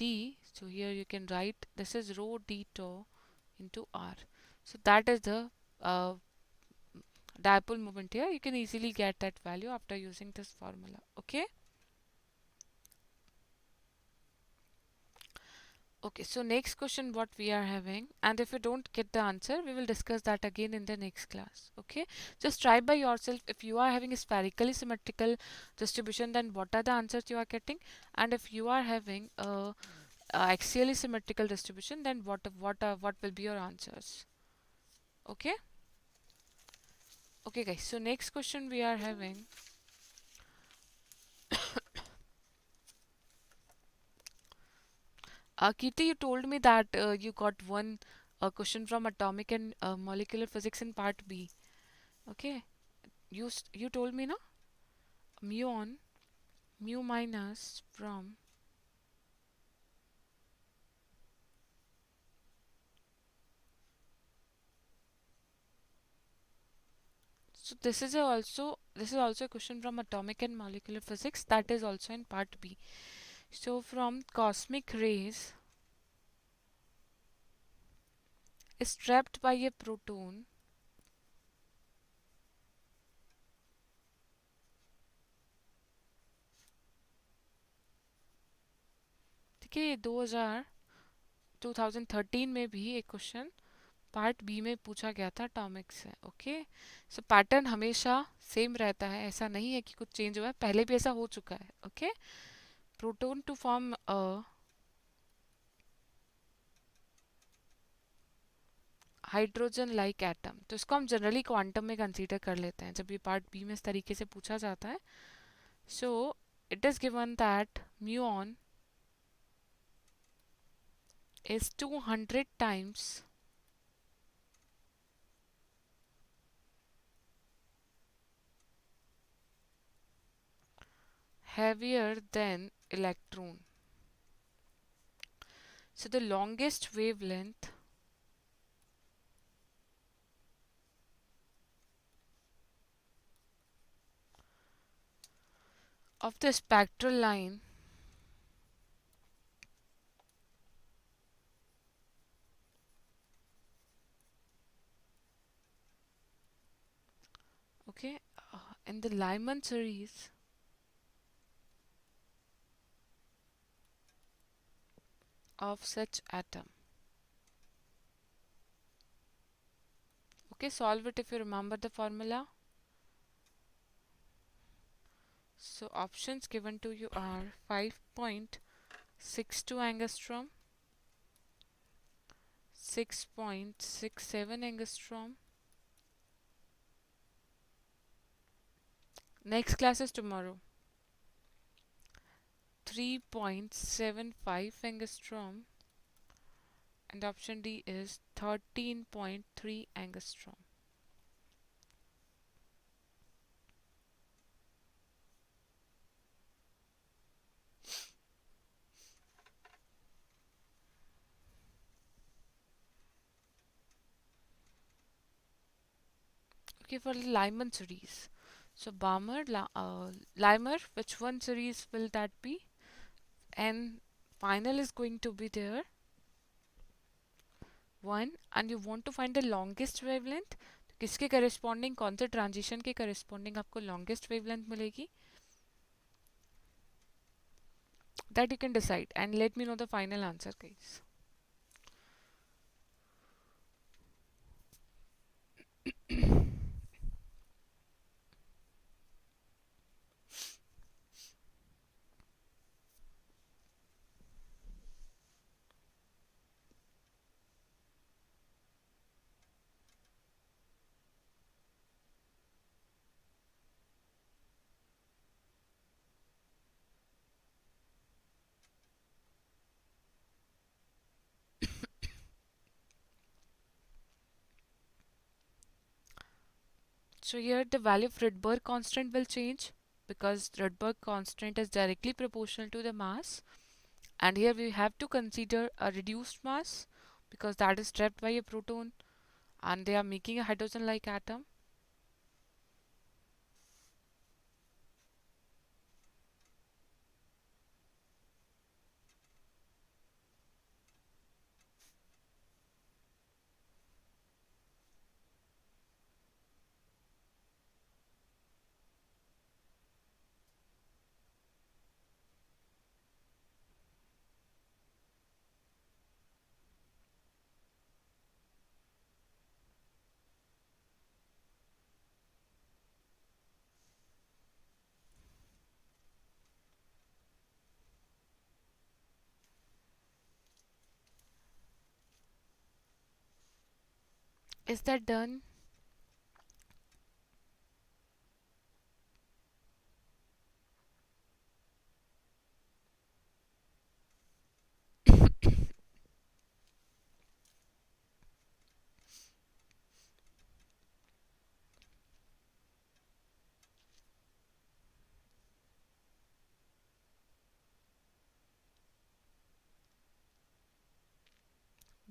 D, so here you can write this is rho d tau into R. So that is the uh, dipole moment here. You can easily get that value after using this formula, okay. Okay, so next question what we are having, and if you don't get the answer, we will discuss that again in the next class, okay. Just try by yourself. If you are having a spherically symmetrical distribution, then what are the answers you are getting, and if you are having a axially symmetrical distribution, then what will be your answers, okay. Okay guys, so next question we are having, Kirti, you told me that you got one question from atomic and molecular physics in part B, okay. You told me, no, muon mu minus from, so this is also a question from atomic and molecular physics, that is also in part B. So from cosmic rays is trapped by a proton, ठीक है। ये 2013 में भी एक question part B में पूछा गया था टॉमिक से, ओके। सो पैटर्न हमेशा सेम रहता है, ऐसा नहीं है कि कुछ चेंज हुआ है, पहले भी ऐसा हो चुका है, okay. Proton to form a hydrogen like atom, तो इसको हम जनरली क्वांटम में कंसीडर कर लेते हैं जब ये पार्ट बी में इस तरीके से पूछा जाता है। So it is given that muon is 200 times heavier than electron. So the longest wavelength of the spectral line okay in the Lyman series of such atom. Okay, solve it if you remember the formula. So options given to you are 5.62 angstrom, 6.67 angstrom. Next class is tomorrow. 3.75 angstrom, and option D is 13.3 angstrom. Okay, for the Lyman series. So Lymer, which one series will that be? And final is going to be there 1, and you want to find the longest wavelength. तो किसके corresponding, कौन से transition के corresponding आपको longest wavelength मिलेगी? That you can decide and let me know the final answer, guys. So here the value of Rydberg constant will change. because Rydberg constant is directly proportional to the mass, and here we have to consider a reduced mass because that is trapped by a proton and they are making a hydrogen like atom. Is that done?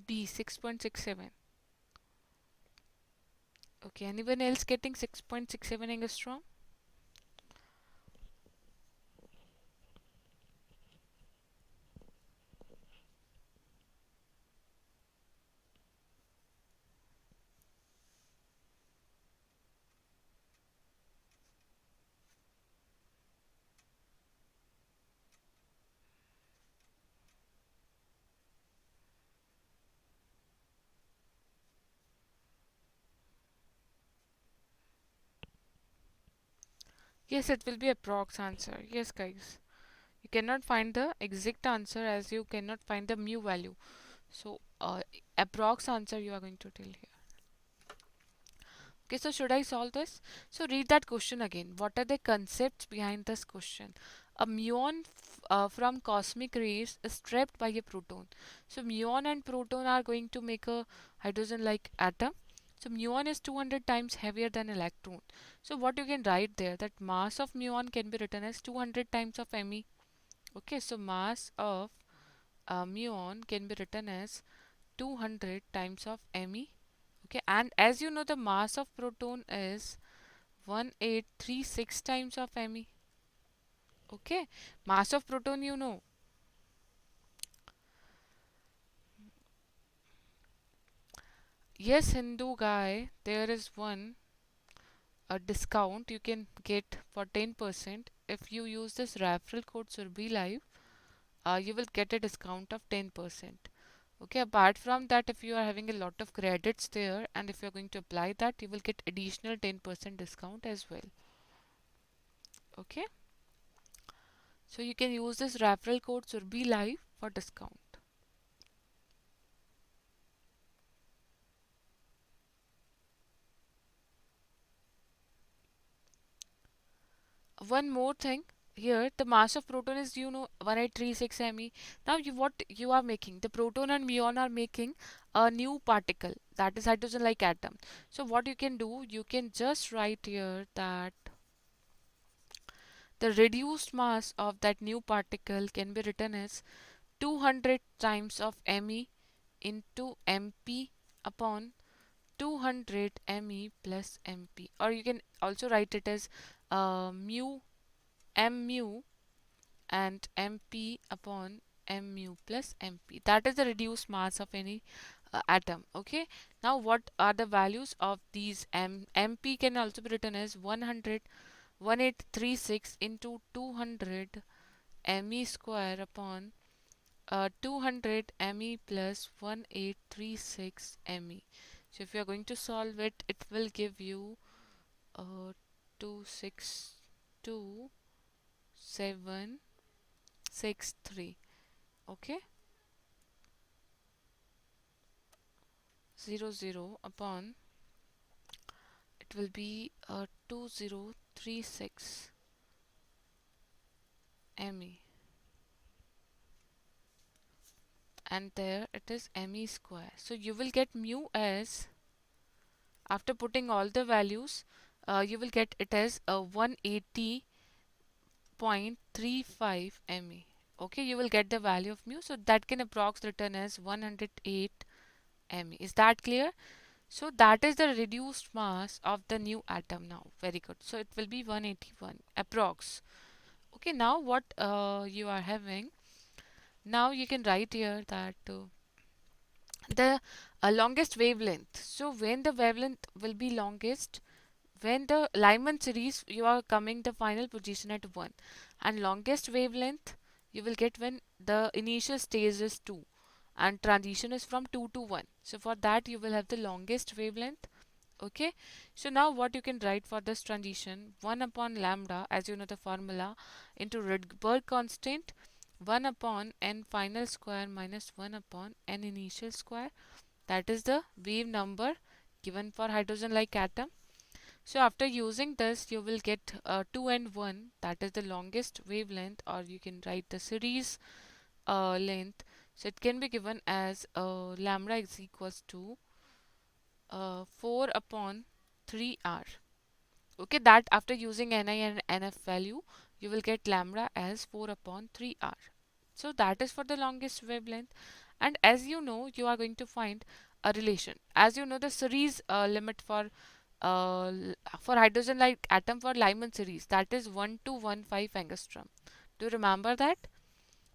B 6.67. Okay, anyone else getting 6.67 angstrom? Yes, it will be approx answer. Yes, guys. You cannot find the exact answer as you cannot find the mu value. So, approx answer you are going to tell here. Okay, so should I solve this? So read that question again. What are the concepts behind this question? A muon from cosmic rays is trapped by a proton. So muon and proton are going to make a hydrogen-like atom. So muon is 200 times heavier than electron. So what you can write there, that mass of muon can be written as 200 times of Me. Okay, so mass of muon can be written as 200 times of Me. Okay, and as you know, the mass of proton is 1836 times of Me. Okay, mass of proton you know. Yes, Hindu guy, there is one a discount you can get for 10% if you use this referral code SurbhiLive. You will get a discount of 10%. Okay, apart from that, if you are having a lot of credits there and if you're going to apply that, you will get additional 10% discount as well. Okay, so you can use this referral code SurbhiLive for discount. One more thing here, the mass of proton is 1836 Me. Now what you are making, the proton and muon are making a new particle, that is hydrogen like atom. So what you can do, you can just write here that the reduced mass of that new particle can be written as 200 times of Me into Mp upon 200 Me plus Mp, or you can also write it as mu m mu and mp upon m mu plus mp. That is the reduced mass of any atom. Okay, now what are the values of these? Mp can also be written as 1836 into 200 me square upon 200 me plus 1836 me. So if you are going to solve it, it will give you 262,763. Okay, 00 upon, it will be 2036 me, and there it is me square. So you will get mu as, after putting all the values, you will get it as 180 0.35 ME. Okay, you will get the value of mu. So that can approx return as 108 ME. Is that clear? So that is the reduced mass of the new atom now. Very good. So it will be 181 approx. Okay, now what you are having, now you can write here that the longest wavelength. So when the wavelength will be longest, when the Lyman series you are coming the final position at 1, and longest wavelength you will get when the initial stage is 2 and transition is from 2 to 1. So for that you will have the longest wavelength. Okay, so now what you can write for this transition, 1 upon lambda, as you know the formula, into Rydberg constant, 1 upon n final square minus 1 upon n initial square. That is the wave number given for hydrogen like atom. So after using this you will get 2 and 1, that is the longest wavelength, or you can write the series length. So it can be given as lambda is equals to 4 upon 3r. Okay, that after using Ni and Nf value, you will get lambda as 4 upon 3r. So that is for the longest wavelength. And as you know, you are going to find a relation. As you know, the series limit for hydrogen like atom for Lyman series, that is 1 to 15 angstrom. Do you remember that?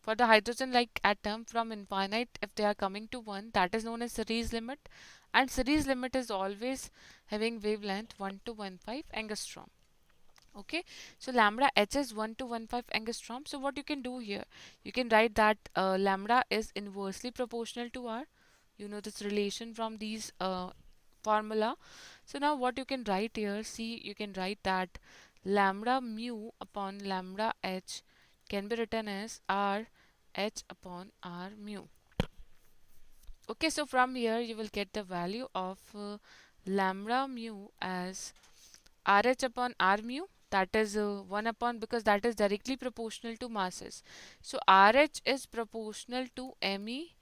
For the hydrogen like atom from infinite, if they are coming to 1, that is known as series limit, and series limit is always having wavelength 1 to 15 angstrom. Okay, so lambda h is 1 to 15 angstrom. So what you can do here, you can write that lambda is inversely proportional to r. You know this relation from these formula. So now what you can write here, see, you can write that lambda mu upon lambda h can be written as r h upon r mu. Okay, so from here you will get the value of lambda mu as rh upon r mu, that is 1 upon, because that is directly proportional to masses. So rh is proportional to me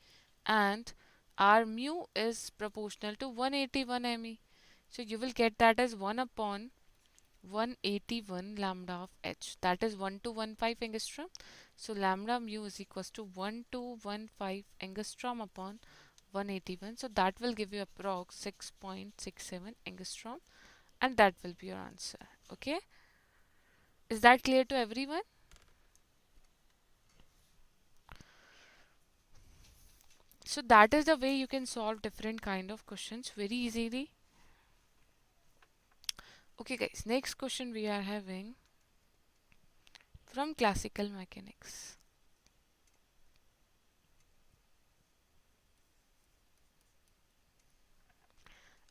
and r mu is proportional to 181 me. So you will get that as 1 upon 181 lambda of h, that is 1 to 15 angstrom. So lambda mu is equals to 1 to 15 angstrom upon 181. So that will give you approx 6.67 angstrom, and that will be your answer. Okay, is that clear to everyone? So that is the way you can solve different kind of questions very easily. Okay guys, next question we are having from classical mechanics.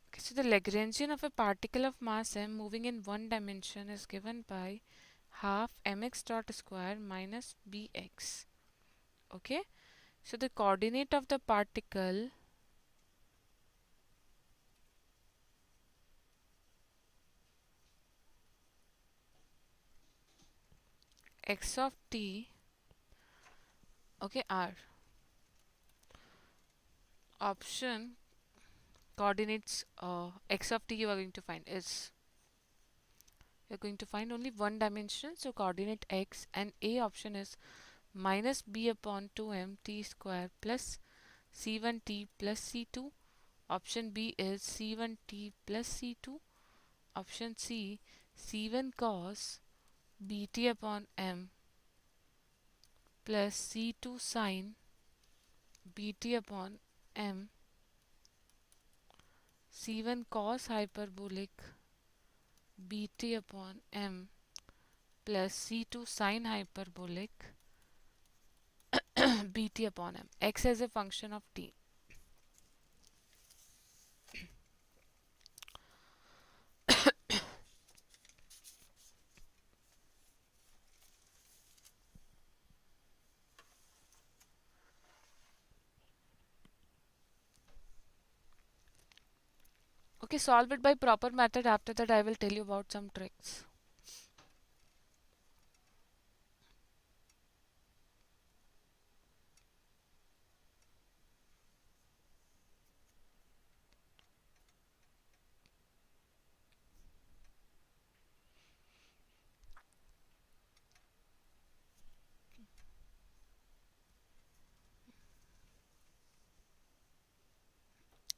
Okay, so the Lagrangian of a particle of mass m moving in one dimension is given by half mx dot square minus bx. Okay, so the coordinate of the particle x of t, okay, r. Option coordinates x of t you are going to find is, you're going to find only one dimension, so coordinate x, and a option is minus b upon 2m t square plus c1t plus c2. Option b is c1t plus c2. Option c, c1 cos bt upon m plus c2 sin bt upon m, c1 cos hyperbolic bt upon m plus c2 sin hyperbolic bt upon m, x as a function of t. Okay, solve it by proper method. After that I will tell you about some tricks.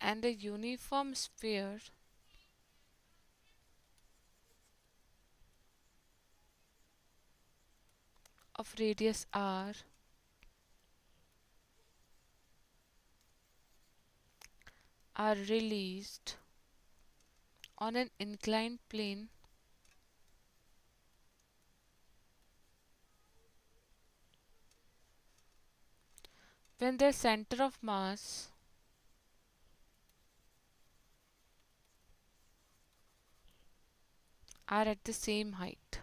and a uniform sphere of radius r are released on an inclined plane when their center of mass are at the same height.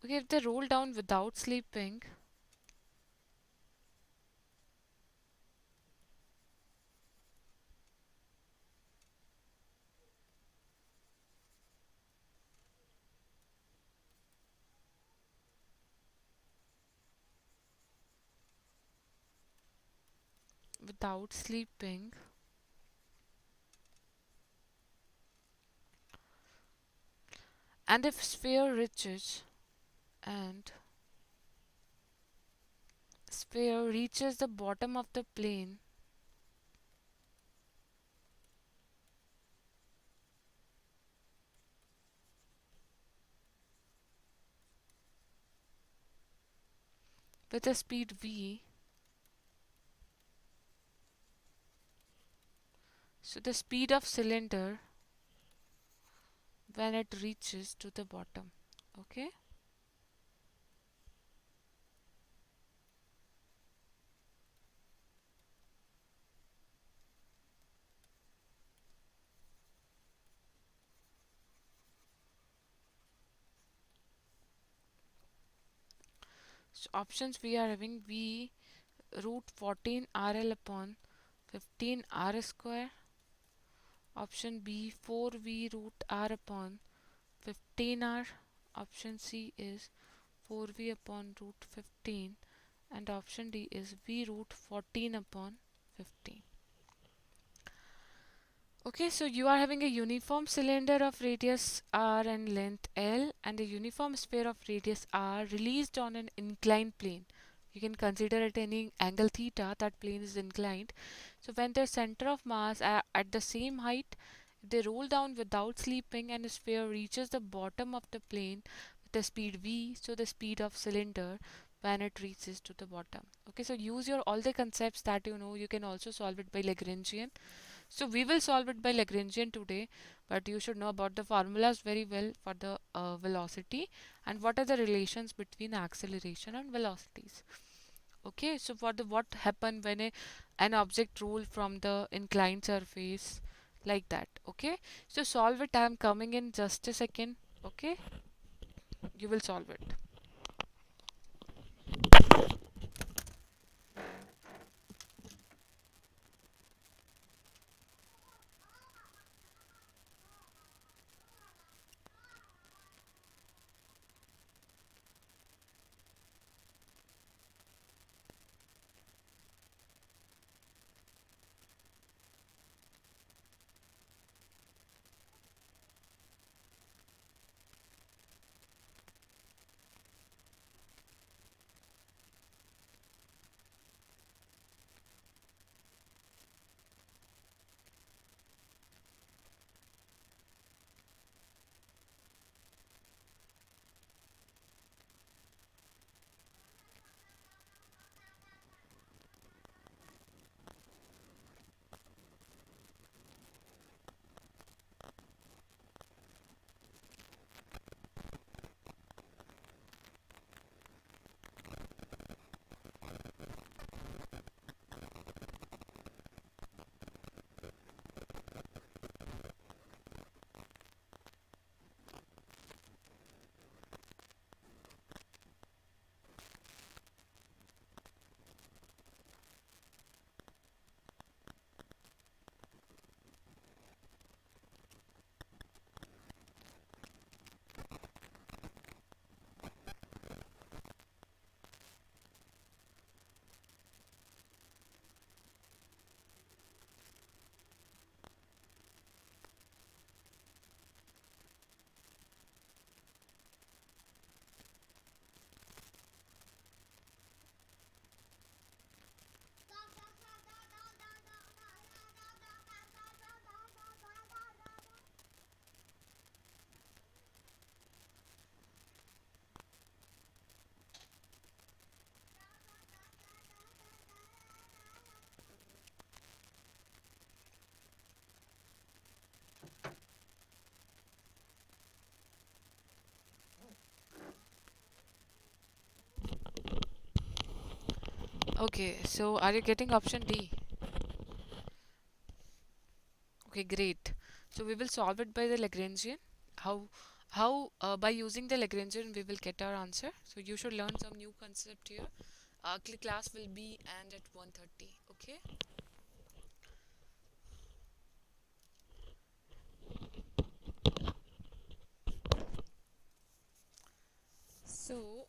Okay, if they roll down without sleeping, without sleeping, and if and sphere reaches the bottom of the plane with a speed v, so the speed of cylinder when it reaches to the bottom. Okay, so options we are having v root 14 rl upon 15 r square. Option B 4v root r upon 15r. Option C is 4v upon root 15, and option D is v root 14 upon 15. Okay, so you are having a uniform cylinder of radius r and length l and a uniform sphere of radius r released on an inclined plane. You can consider at any angle theta, that plane is inclined. So when their center of mass are at the same height, if they roll down without sleeping and a sphere reaches the bottom of the plane with the speed v, so the speed of cylinder when it reaches to the bottom. Okay, so use your all the concepts that you know. You can also solve it by Lagrangian. So we will solve it by Lagrangian today, but you should know about the formulas very well for the velocity and what are the relations between acceleration and velocities. Okay, so for the what happen when an object roll from the inclined surface like that. Okay, so solve it. I am coming in just a second. Okay, you will solve it. Okay, so are you getting option D? Okay, great. So we will solve it by the Lagrangian. How by using the Lagrangian we will get our answer. So you should learn some new concept here. Class will be end at 1:30. Okay. So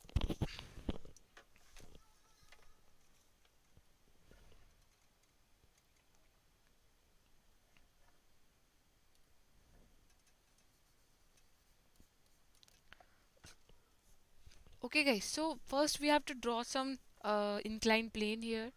okay, guys. So first we have to draw some inclined plane here.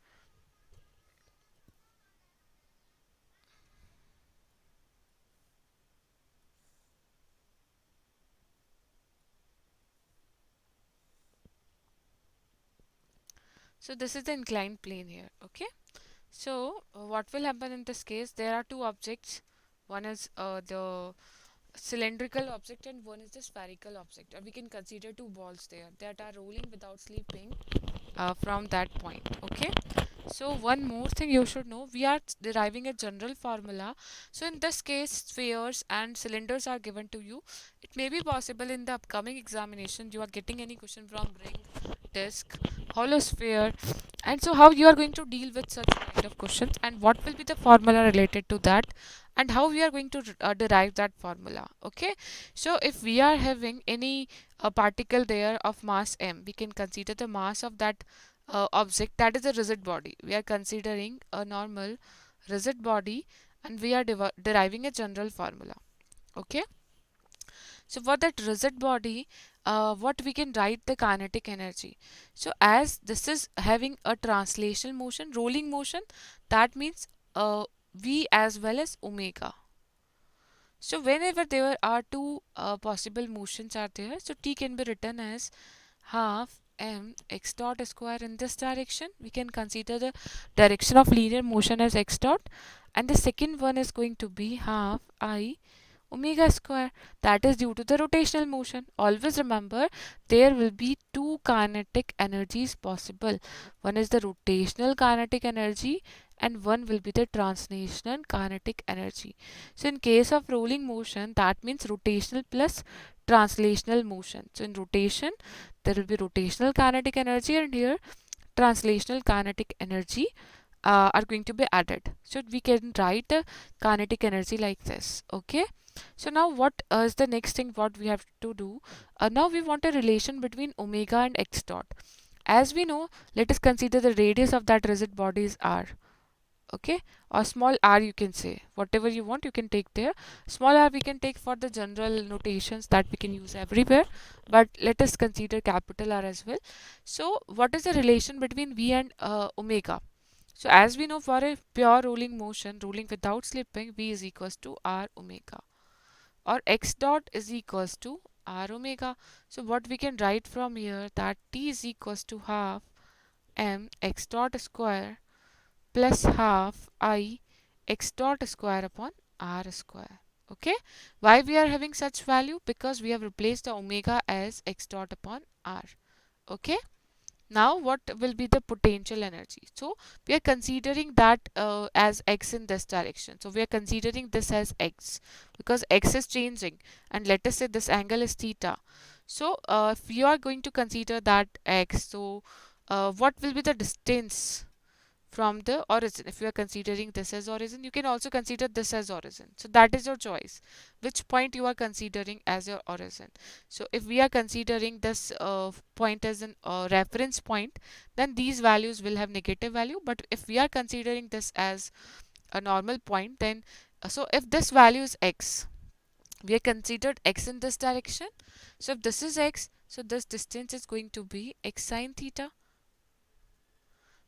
So this is the inclined plane here. Okay. So what will happen in this case? There are two objects. One is the cylindrical object and one is the spherical object, or we can consider two balls there that are rolling without sleeping from that point. Okay, so one more thing you should know, we are deriving a general formula. So in this case spheres and cylinders are given to you. It may be possible in the upcoming examination you are getting any question from ring, disk, hollow sphere, and so how you are going to deal with such kind of questions and what will be the formula related to that and how we are going to derive that formula. Okay, so if we are having any particle there of mass m, we can consider the mass of that object, that is a rigid body. We are considering a normal rigid body and we are deriving a general formula. Okay, so for that rigid body, what we can write the kinetic energy. So as this is having a translational motion, rolling motion, that means v as well as omega. So whenever there are two possible motions are there, so t can be written as half m x dot square in this direction. We can consider the direction of linear motion as x dot, and the second one is going to be half I omega square, that is due to the rotational motion. Always remember there will be two kinetic energies possible. One is the rotational kinetic energy and one will be the translational kinetic energy. So in case of rolling motion, that means rotational plus translational motion. So in rotation there will be rotational kinetic energy and here translational kinetic energy are going to be added. So we can write the kinetic energy like this. Okay, so now what is the next thing what we have to do? Now we want a relation between omega and x dot. As we know, let us consider the radius of that rigid body is r. Okay, or small r, you can say whatever you want, you can take there. Small r we can take for the general notations that we can use everywhere, but let us consider capital R as well. So what is the relation between v and omega? So as we know, for a pure rolling motion, rolling without slipping, v is equals to r omega, or x dot is equals to r omega. So what we can write from here, that t is equals to half m x dot square plus half I x dot square upon r square. Okay, why we are having such value? Because we have replaced the omega as x dot upon r. Okay, now what will be the potential energy? So we are considering that as x in this direction. So we are considering this as x because x is changing, and let us say this angle is theta. So if you are going to consider that x, so what will be the distance from the origin? If you are considering this as origin, you can also consider this as origin. So that is your choice, which point you are considering as your origin. So if we are considering this point as an reference point, then these values will have negative value. But if we are considering this as a normal point, then so if this value is x, we have considered x in this direction. So if this is x, so this distance is going to be x sine theta.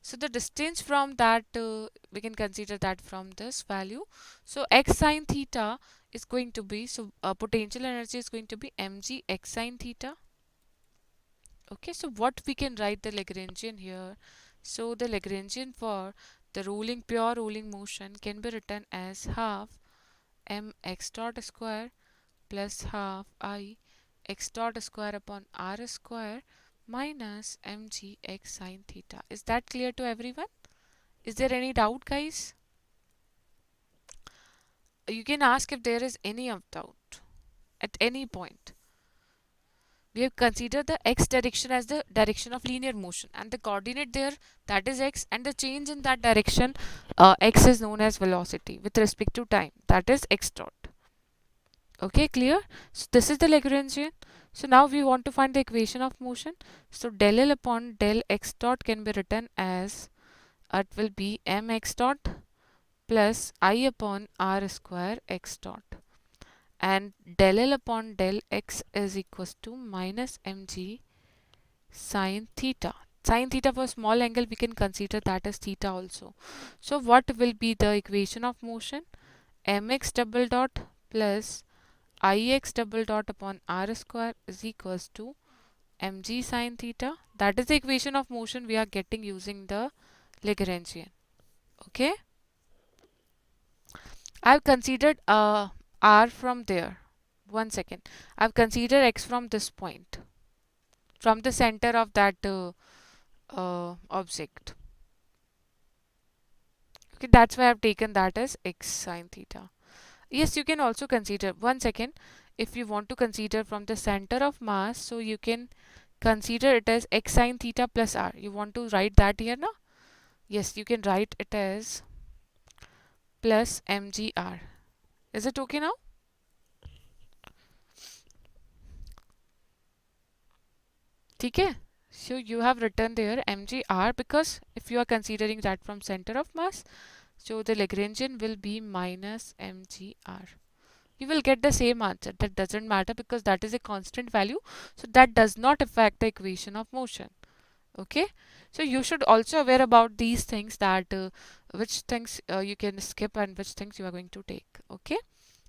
So the distance from that, we can consider that from this value. So x sine theta is going to be, so potential energy is going to be mg x sine theta. Okay, so what we can write the Lagrangian here? So the Lagrangian for the rolling, pure rolling motion can be written as half m x dot square plus half I x dot square upon r square minus mg x sine theta. Is that clear to everyone? Is there any doubt, guys? You can ask if there is any of doubt at any point. We have considered the x direction as the direction of linear motion, and the coordinate there, that is x, and the change in that direction, x, is known as velocity with respect to time, that is x dot. Okay, clear? So this is the Lagrangian. So now we want to find the equation of motion. So del L upon del x dot can be written as, it will be mx dot plus I upon r square x dot, and del L upon del x is equals to minus mg sine theta. Sine theta for small angle, we can consider that as theta also. So what will be the equation of motion? Mx double dot plus Ix double dot upon r square is equals to mg sine theta. That is the equation of motion we are getting using the Lagrangian. Okay. I've considered r from there. One second. I've considered x from this point, from the center of that object. Okay, that's why I've taken that as x sine theta. Yes, you can also consider, one second, if you want to consider from the center of mass, so you can consider it as x sine theta plus r. You want to write that here now? Yes, you can write it as plus mgr. Is it okay now? ठीक है? So you have written there mgr, because if you are considering that from center of mass, so the Lagrangian will be minus mgr. You will get the same answer. That doesn't matter because that is a constant value. So that does not affect the equation of motion. Okay. So you should also aware about these things, that which things you can skip and which things you are going to take. Okay.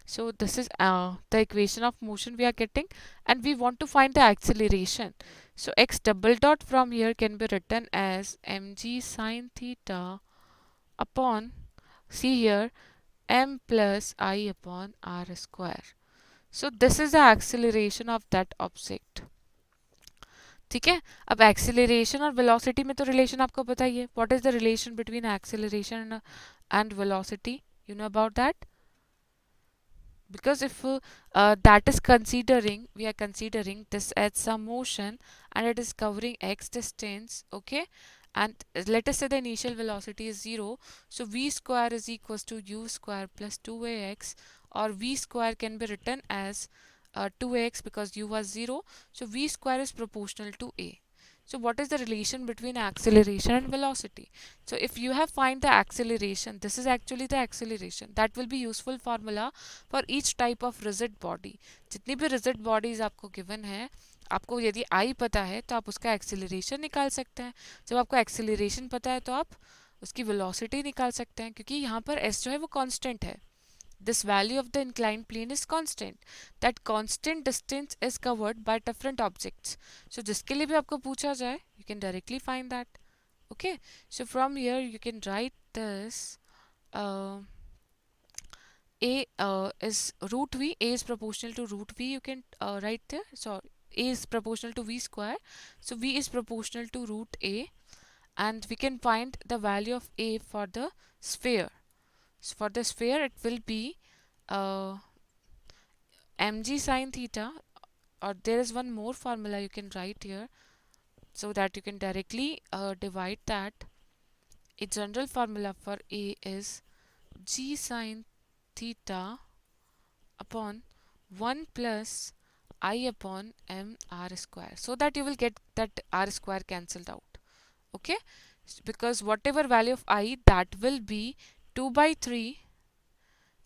So this is the equation of motion we are getting, and we want to find the acceleration. So x double dot from here can be written as mg sine theta upon, see here, m plus I upon r square. So this is the acceleration of that object. ठीक है? अब acceleration और velocity में तो relation आपको पता ही है. What is the relation between acceleration and velocity? You know about that? Because if that is considering, we are considering this as some motion and it is covering x distance, okay, and let us say the initial velocity is 0, so v square is equals to u square plus 2ax, or v square can be written as 2ax because u was 0, so v square is proportional to a. So what is the relation between acceleration and velocity? So if you have find the acceleration, this is actually the acceleration. That will be useful formula for each type of rigid body. जितनी भी rigid bodies आपको given है, आपको यदि I पता है तो आप उसका acceleration निकाल सकते हैं. जब आपको acceleration पता है तो आप उसकी velocity निकाल सकते हैं, क्योंकि यहाँ पर s जो है वो constant है. This value of the inclined plane is constant. That constant distance is covered by different objects. So जिसके लिए भी आपको पूछा जाए, you can directly find that. Okay. So from here you can write this. A is root v. A is proportional to root v. You can write there. So A is proportional to v square. So v is proportional to root a, and we can find the value of a for the sphere. So for the sphere, it will be mg sine theta, or there is one more formula you can write here so that you can directly divide that. A general formula for A is g sine theta upon 1 plus I upon m r square, so that you will get that r square cancelled out. Okay, because whatever value of I, that will be 2 by 3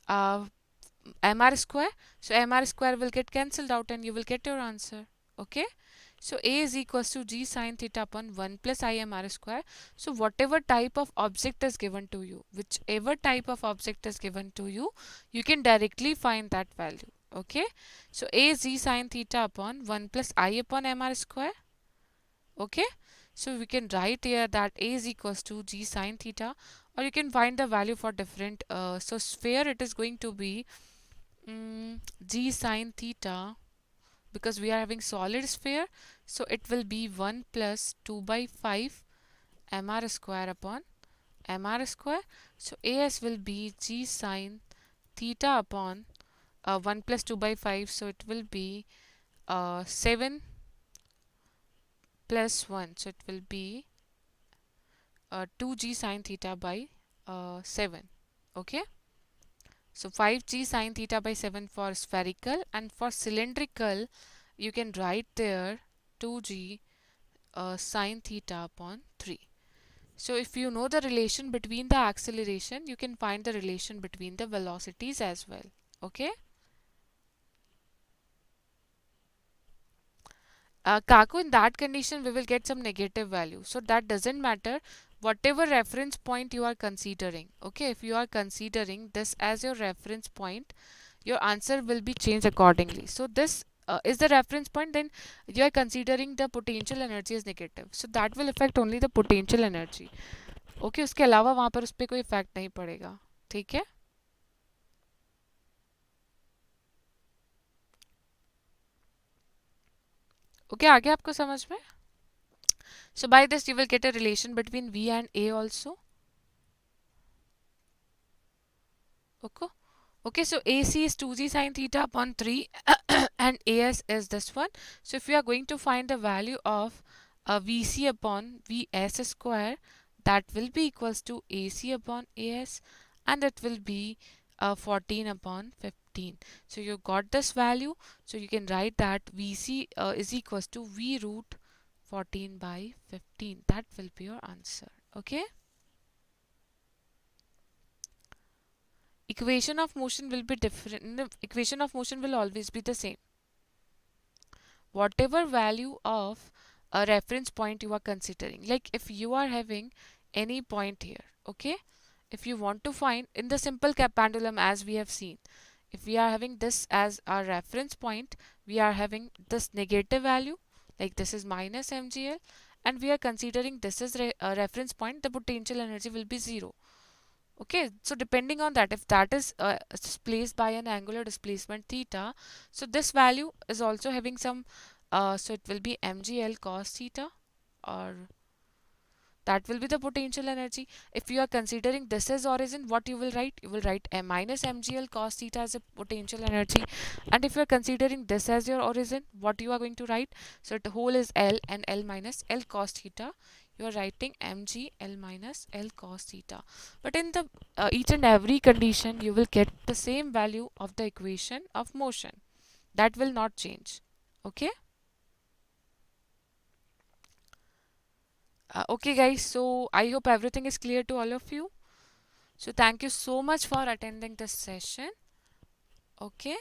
mr square, so mr square will get cancelled out and you will get your answer. Okay, so A is equals to g sine theta upon 1 plus I mr square. So whatever type of object is given to you, whichever type of object is given to you, you can directly find that value. Okay, so A is g sine theta upon 1 plus I upon mr square. Okay, so we can write here that A is equals to g sine theta, or you can find the value for different so sphere, it is going to be g sine theta because we are having solid sphere, so it will be 1 plus 2 by 5 mr square upon mr square. So as will be g sine theta upon 1 plus 2 by 5, so it will be 7 plus 1, so it will be 2g sine theta by 7. Okay, so 5g sine theta by 7 for spherical, and for cylindrical you can write there 2g sine theta upon 3. So if you know the relation between the acceleration, you can find the relation between the velocities as well. Okay. Kaku, in that condition, we will get some negative value. So that doesn't matter. Whatever reference point you are considering, okay, if you are considering this as your reference point, your answer will be changed accordingly. So this is the reference point, then you are considering the potential energy as negative. So that will affect only the potential energy. Okay, उसके अलावा वहाँ पर उस पर कोई effect नहीं पड़ेगा. ठीक है. ओके, आ गया आपको समझ में? So by this you will get a relation between V and A also. Okay. Okay, so AC is 2g sine theta upon 3 and AS is this one. So if you are going to find the value of VC upon VS square, that will be equals to AC upon AS, and it will be 14 upon 15. So you got this value, so you can write that VC is equals to V root 14 by 15. That will be your answer. Okay. Equation of motion will be different. No, equation of motion will always be the same. Whatever value of a reference point you are considering, like if you are having any point here, okay, if you want to find in the simple cap pendulum, as we have seen, if we are having this as our reference point, we are having this negative value, like this is minus mgl, and we are considering this is a reference point, the potential energy will be 0. Okay, so depending on that, if that is placed by an angular displacement theta, so this value is also having some, so it will be mgl cos theta, or that will be the potential energy. If you are considering this as origin, what you will write? You will write m minus mgl cos theta as a potential energy. And if you are considering this as your origin, what you are going to write? So the whole is L and L minus L cos theta. You are writing mg L minus L cos theta. But in the each and every condition, you will get the same value of the equation of motion. That will not change. Okay. Okay guys, so I hope everything is clear to all of you. So thank you so much for attending this session. Okay.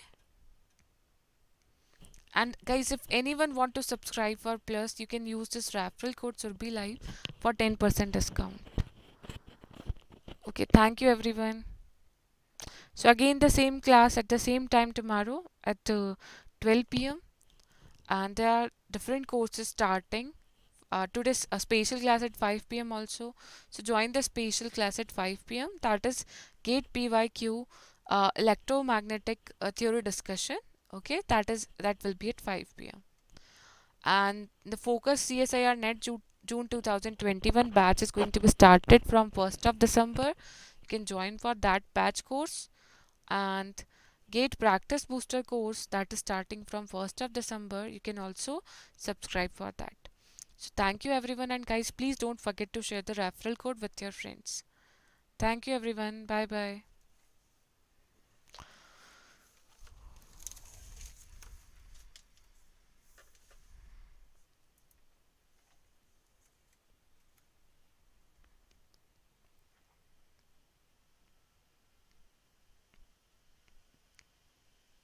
And guys, if anyone want to subscribe for Plus, you can use this referral code SurbhiLive for 10% discount. Okay, thank you everyone. So again, the same class at the same time tomorrow at 12 p.m. And there are different courses starting. Today's a special class at 5 p.m. also. So join the special class at 5 p.m. That is GATE PYQ electromagnetic theory discussion. Okay, that will be at 5 p.m. And the focus CSIR-NET June 2021 batch is going to be started from 1st of December. You can join for that batch course. And GATE practice booster course, that is starting from 1st of December. You can also subscribe for that. So thank you everyone, and guys, please don't forget to share the referral code with your friends. Thank you everyone. Bye bye.